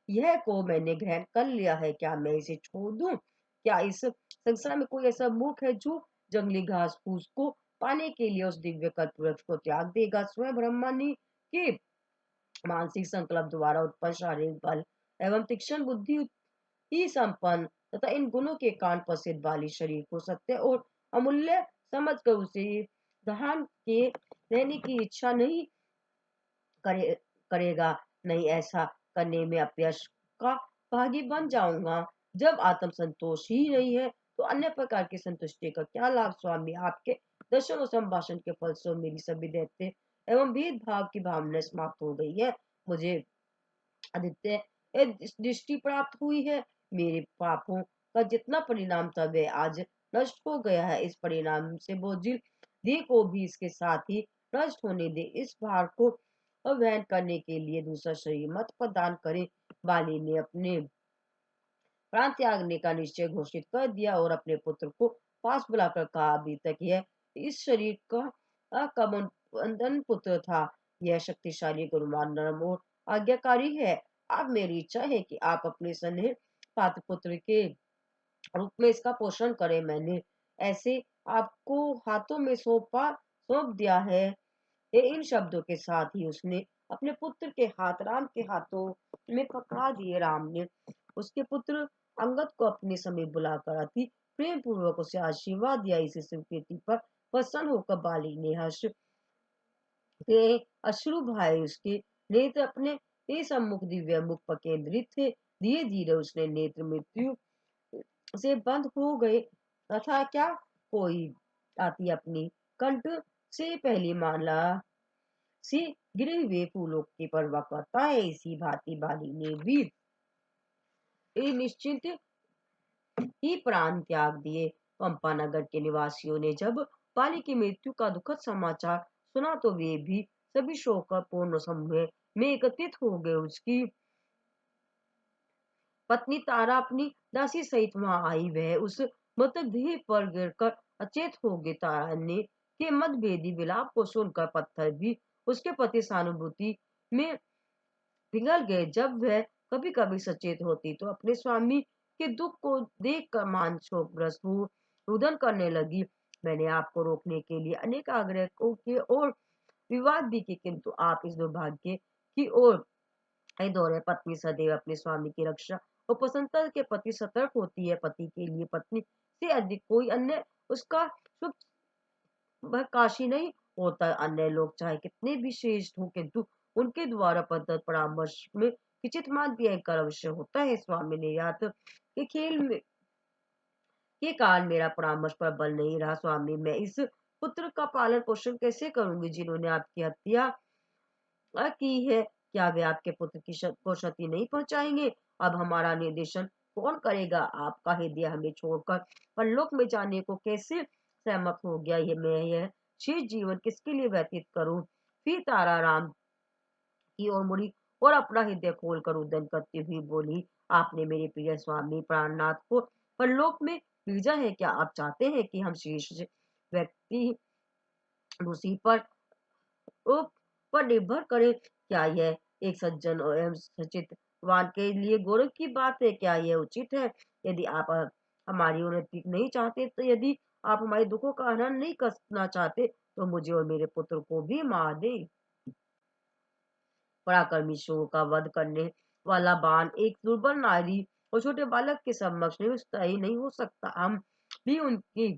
यह को मैंने ग्रहण कर लिया है। क्या मैं इसे छोड़ दूं? क्या इस संसार में कोई ऐसा मूर्ख है जो जंगली घास फूस को पाने के लिए उस दिव्य कल्प वृक्ष को त्याग देगा? स्वयं ब्रह्मणि के मानसिक संकल्प द्वारा उत्पन्न शारीरिक बल एवं तीक्ष्ण बुद्धि ही संपन्न तथा इन गुणों के कारण प्रसिद्ध वाली शरीर को सत्य और अमूल्य समझकर उसे दहन के रहने की इच्छा नहीं करे करेगा। नहीं, ऐसा करने में अपयश का भागी बन जाऊंगा। जब आत्म संतोष ही नहीं है तो अन्य प्रकार की संतुष्टि का क्या लाभ? स्वामी, आपके दर्शन और संभाषण के फलस्वरूप मेरी सभी दैत्य एवं भेदभाव की भावना समाप्त हो गई है। मुझे आदित्य दृष्टि प्राप्त हुई है। मेरे पापों का जितना परिणाम था वह आज नष्ट हो गया है। इस परिणाम से बोझिल देह को भी इसके साथ ही नष्ट होने दे। इस भार को वहन करने के लिए दूसरा शरीर मत प्रदान करे। बाली ने अपने प्राण त्यागने का निश्चय घोषित कर दिया और अपने पुत्र को पास बुलाकर कहा, अभी तक यह इस शरीर का कमंडन पुत्र था। यह शक्तिशाली गुरुमान नरम और आज्ञाकारी है। अब मेरी इच्छा है कि आप अपने स्नेह पात्र पुत्र के रूप में इसका पोषण करें। मैंने ऐसे आपको हाथों में सौंप दिया है। इन शब्दों के साथ ही उसने अपने पुत्र के हाथ राम के हाथों में पकड़ा दिए। राम ने उसके पुत्र अंगद को अपने समीप बुलाकर अति प्रेम पूर्वक उसे आशीर्वाद दिया। इसी स्वीकृति पर प्रसन्न होकर बाली ने हर्ष के अश्रु भाई। उसके नेत्र अपने सम्मुख दिव्य मुख पर केंद्रित थे। धीरे धीरे उसने नेत्र मृत्यु से बंद हो गए तथा क्या कोई आती अपनी कंठ से पहली माला से गिरे हुए फूलों की परवाह करता है, इसी भांति बाली ने भी निश्चिंत ही प्राण त्याग दिए। पंपानगर के निवासियों ने जब बाली की मृत्यु का दुखद समाचार सुना तो वे भी सभी शोकपूर्ण समूह में एकत्रित हो गए। उसकी पत्नी तारा अपनी दासी सहित वहां आई। वह उस मृतक देह पर गिरकर अचेत हो गई। तारा ने के मतभेदी विलाप को सुनकर पत्थर भी उसके प्रति सहानुभूति में पिघल गए। जब वह कभी कभी सचेत होती तो अपने स्वामी के दुख को देखकर मान शोकग्रस्त हो रुदन करने लगी। मैंने आपको रोकने के लिए अनेक आग्रह किए और विवाद भी किए, किंतु आप इस दुर्भाग्य की ओर दौरे। पत्नी सदैव अपने स्वामी की रक्षा और प्रसन्नता के प्रति सतर्क होती है। पति के लिए पत्नी से अधिक कोई अन्य उसका शुभ काशी नहीं होता। अन्य लोग चाहे कितने भी श्रेष्ठ हो, किंतु उनके द्वारा प्रदत्त परामर्श में किंचित मात्र अहंकार अवश्य होता है। स्वामी ने याद के खेल में के कारण मेरा परामर्श पर बल नहीं रहा। स्वामी, मैं इस पुत्र का पालन पोषण कैसे करूंगी जिन्होंने आपकी हत्या की है? क्या वे आपके पुत्र की को क्षति नहीं पहुंचाएंगे? अब हमारा निर्देशन कौन करेगा? आपका हृदय हमें छोड़कर परलोक में जाने को कैसे सहमत हो गया? ये मैं यह शेष जीवन किसके लिए व्यतीत करूं? फिर तारा राम की ओर मुड़ी और अपना हृदय खोलकर रुदन करती हुई बोली, आपने मेरे प्रिय स्वामी प्राणनाथ को परलोक में भेजा है। क्या आप चाहते हैं कि हम शेष व्यक्ति उसी पर निर्भर करे? क्या यह एक सज्जन और एवं सचितवान के लिए गौरव की बात है? क्या यह उचित है? यदि आप हमारी उन्नति नहीं चाहते, तो यदि आप हमारे दुखों का हनन नहीं करना चाहते, तो मुझे और मेरे पुत्र को भी मार दे। पराक्रमी शोर का वध करने वाला बाण एक दुर्बल नारी और छोटे बालक के समक्ष निरुत्साही नहीं हो सकता। हम भी उनकी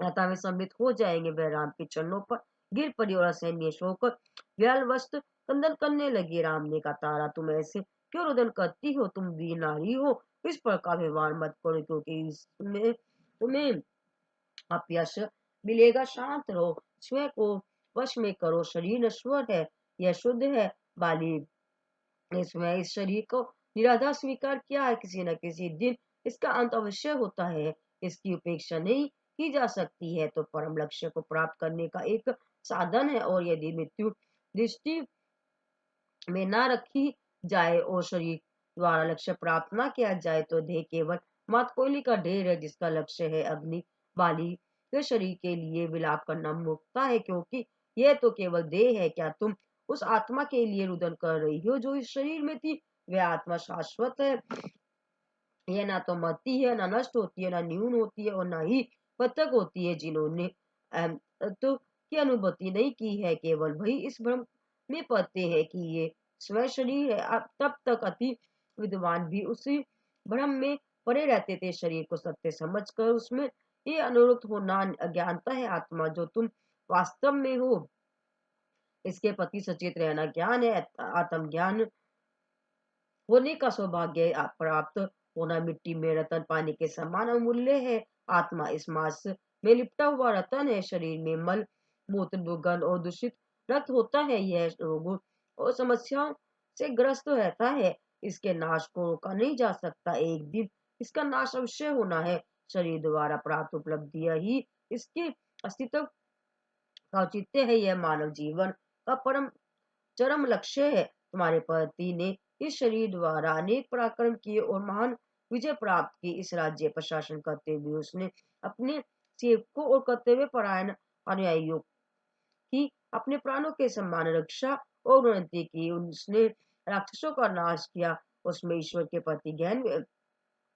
लता में सम्मिलित हो जाएंगे। वह राम के चरणों पर गिर पड़ी और असहनीय शोक व्यालवश क्रंदन करने लगी। राम ने कहा, तारा तुम ऐसे क्यों रुदन करती हो? तुम वीर नारी हो, इस प्रकार व्यवहार मत करो, क्योंकि इसमें तुम्हें अपयश मिलेगा। शांत रहो, स्वयं को वश में करो। शरीर नश्वर है, यह शुद्ध है। बाली ने स्वयं इस शरीर को निराधार स्वीकार किया है। किसी न किसी दिन इसका अंत अवश्य होता है। इसकी उपेक्षा नहीं की जा सकती है, तो परम लक्ष्य को प्राप्त करने का एक साधन है। और यदि मृत्यु दृष्टि में न रखी जाए और शरीर द्वारा लक्ष्य प्राप्त न किया जाए, तो देह केवल मात कोयली का ढेर है जिसका लक्ष्य है अग्नि। बाली के शरीर के लिए विलाप करना मूर्खता है, क्योंकि यह तो केवल देह है। क्या तुम उस आत्मा के लिए रुदन कर रही हो जो इस शरीर में थी? वह आत्मा शाश्वत है, यह ना तो मरती है, ना नष्ट होती है, ना न्यून होती है और ना ही पृथक होती है। जिन्होंने तत्व की अनुभूति नहीं की है, केवल वही इस भ्रम में पड़ते हैं कि ये स्वयं शरीर है। अब तब तक अति विद्वान भी उसी भ्रम में पड़े रहते थे। शरीर को सत्य समझकर उसमें ये अनुरुक्त होना अज्ञानता है। आत्मा जो तुम वास्तव में हो, इसके प्रति सचेत रहना ज्ञान है। आत्मज्ञान होने का सौभाग्य प्राप्त होना मिट्टी में रतन पानी के समान अमूल्य है। आत्मा इस मास में लिपटा हुआ रहता है। शरीर में मल मूत्र दुर्गंध और दूषित रक्त होता है। यह रोगों और समस्याओं से ग्रस्त रहता है। इसके नाश को रोका नहीं जा सकता, एक दिन इसका नाश अवश्य होना है। शरीर द्वारा प्राप्त उपलब्धियां ही इसके अस्तित्व का औचित्य है। यह मानव जीवन का परम चरम लक्ष्य है। तुम्हारे पति ने इस शरीर द्वारा अनेक पराक्रम किए और महान विजय प्राप्त की। इस राज्य पर शासन करते हुए उसने अपने सेवकों और कर्तव्य परायण अनुयायियों की अपने प्राणों के सम्मान रक्षा और उन्नति की। उसने राक्षसों का नाश किया। उसमें ईश्वर के प्रति गहन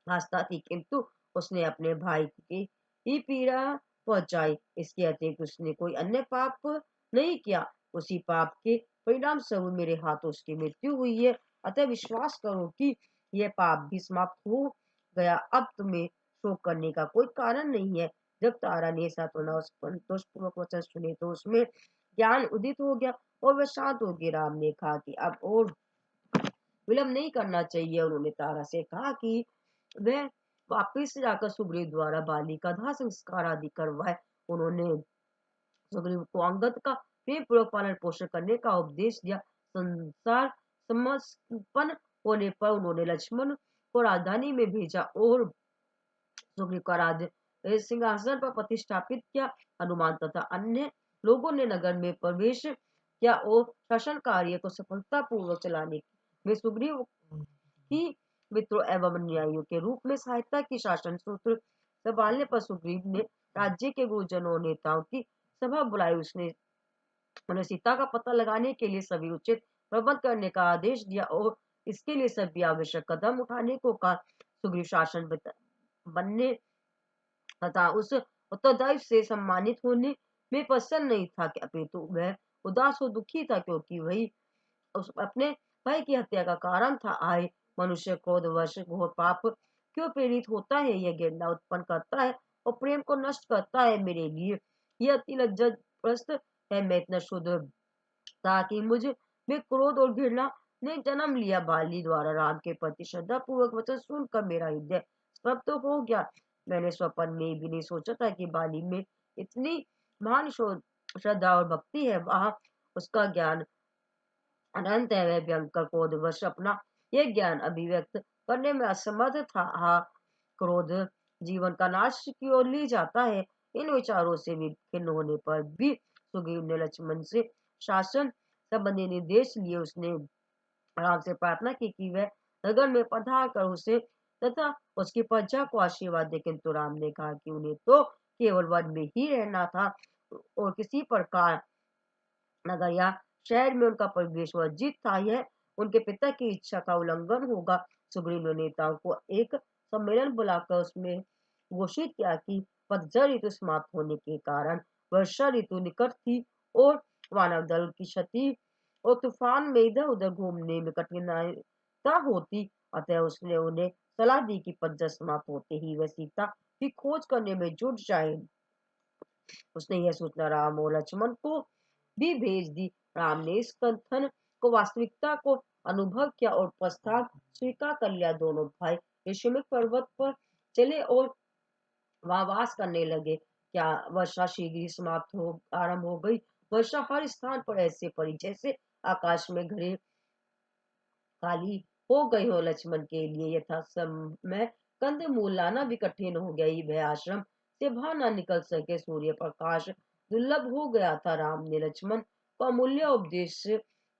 आस्था थी, किंतु उसने अपने भाई की ही पीड़ा पहुंचाई। इसके अतिरिक्त उसने कोई अन्य पाप नहीं किया। उसी पाप के परिणाम स्वरूप मेरे हाथों उसकी मृत्यु हुई है। अतः विश्वास करो कि यह पाप भी समाप्त हो गया। अब तुम्हें शोक करने का कोई कारण नहीं है। जब तारा ने सातवना संतोषपूर्वक वचन सुने तो उसमें ज्ञान उदित हो गया और वह शांत हो गई। राम ने कहा कि अब और विलंब नहीं करना चाहिए। उन्होंने तारा से कहा कि वह वापिस जाकर सुग्रीव द्वारा बाली का दाह संस्कार आदि करवाए। उन्होंने सुग्रीव को अंगद का प्रेम पूर्वक पालन पोषण करने का उपदेश दिया। संसार समर्पण होने पर उन्होंने लक्ष्मण को राजधानी में भेजा और सुग्रीव का राज्य सिंहासन पर प्रतिष्ठापित किया। हनुमान तथा अन्य लोगों ने नगर में प्रवेश किया और शासन कार्य को सफलता पूर्वक चलाने में सुग्रीव की मित्रों एवं अनुयायियों के रूप में सहायता की। शासन सूत्र संभालने पर सुग्रीव ने राज्य के गुरुजनों और नेताओं की सभा बुलाई। उसने उन्हें सीता का पता लगाने के लिए सभी उचित प्रबंध करने का आदेश दिया और इसके लिए सभी आवश्यक कदम उठाने को कहा। सुग्रीव शासन बनने तथा उस उत्तरदायित्व से सम्मानित होने में प्रसन्न नहीं था, कि अपितु वह उदास और दुखी था, क्योंकि वही उस अपने भाई की हत्या का कारण था। आए मनुष्य क्रोधवश घोर पाप क्यों प्रेरित होता है? यह घृणा उत्पन्न करता है और प्रेम को नष्ट करता है। मेरे लिए यह अति लज्जाप्रद है। मैं इतना शुद्ध था कि मुझ में क्रोध और घृणा ने जन्म लिया। बाली द्वारा राम के प्रति श्रद्धा पूर्वक वचन सुनकर मेरा हृदय स्तब्ध हो गया। मैंने स्वप्न में भी नहीं सोचा था कि बाली में इतनी महान श्रद्धा और भक्ति है। वहां उसका ज्ञान अनंत है। वह भयंकर क्रोधवश अपना यह ज्ञान अभिव्यक्त करने में असमर्थ था। हाँ, क्रोध जीवन का नाश की ओर ले जाता है। इन विचारों से विभिन्न होने पर भी सुग्रीव ने लक्ष्मण से शासन संबंधी निर्देश लिए। उसने राम से प्रार्थना की कि वह नगर में पधार कर उसे तथा उसकी प्रजा को आशीर्वाद दे, किंतु राम ने कहा कि उन्हें तो केवल वन में ही रहना था और किसी प्रकार नगर या शहर में उनका प्रवेश वर्जित था। यह उनके पिता की इच्छा का उल्लंघन होगा। सुग्रीव ने नेताओं को एक सम्मेलन बुलाकर उसमें घोषित किया कि पतझड़ ऋतु समाप्त होने के कारण वर्षा ऋतु निकट थी और मानव दल की क्षति और तूफान में इधर उधर घूमने में कठिनाइता होती। अतः उसने उन्हें सलाह दी कि पतझड़ समाप्त होते ही वह सीता की खोज करने में जुट जाए। उसने यह सूचना राम और लक्ष्मण को भी भेज दी। राम ने इस कथन को वास्तविकता को अनुभव किया और प्रस्ताव स्वीकार कर लिया। दोनों भाई ऋषिमुख पर्वत पर चले और वहां वास करने लगे। क्या वर्षा शीघ्र ही समाप्त हो आरंभ हो गई। वर्षा हर स्थान पर ऐसे पड़ी जैसे आकाश में घरे काली हो गई हो। लक्ष्मण के लिए यथा समय कंद मूल लाना भी कठिन हो गई। वह आश्रम से बाहर न निकल सके। सूर्य प्रकाश दुर्लभ हो गया था। राम ने लक्ष्मण को अमूल्य उपदेश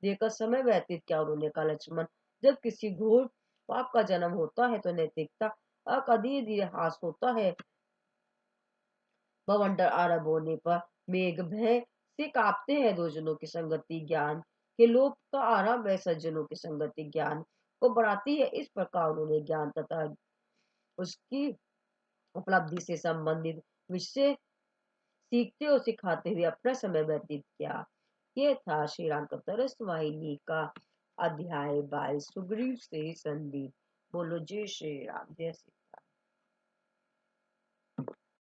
देकर समय व्यतीत किया। उन्होंने कहा, लक्ष्मण, जब किसी घोर पाप का जन्म होता है तो नैतिकता का धीरे धीरे ह्रास होता है। बवंडर आरंभ होने पर मेघ भय से कांपते हैं। दुर्जनों की संगति ज्ञान के लोभ का आरंभ है। सज्जनों की संगति ज्ञान को बढ़ाती है। इस प्रकार उन्होंने ज्ञान तथा उसकी उपलब्धि से संबंधित विषय सीखते और सिखाते हुए अपना समय व्यतीत किया। ये था श्री राम तरस वाहिनी का अध्याय 22 सुग्रीव से संधि। बोलो जय श्री राम, जय श्री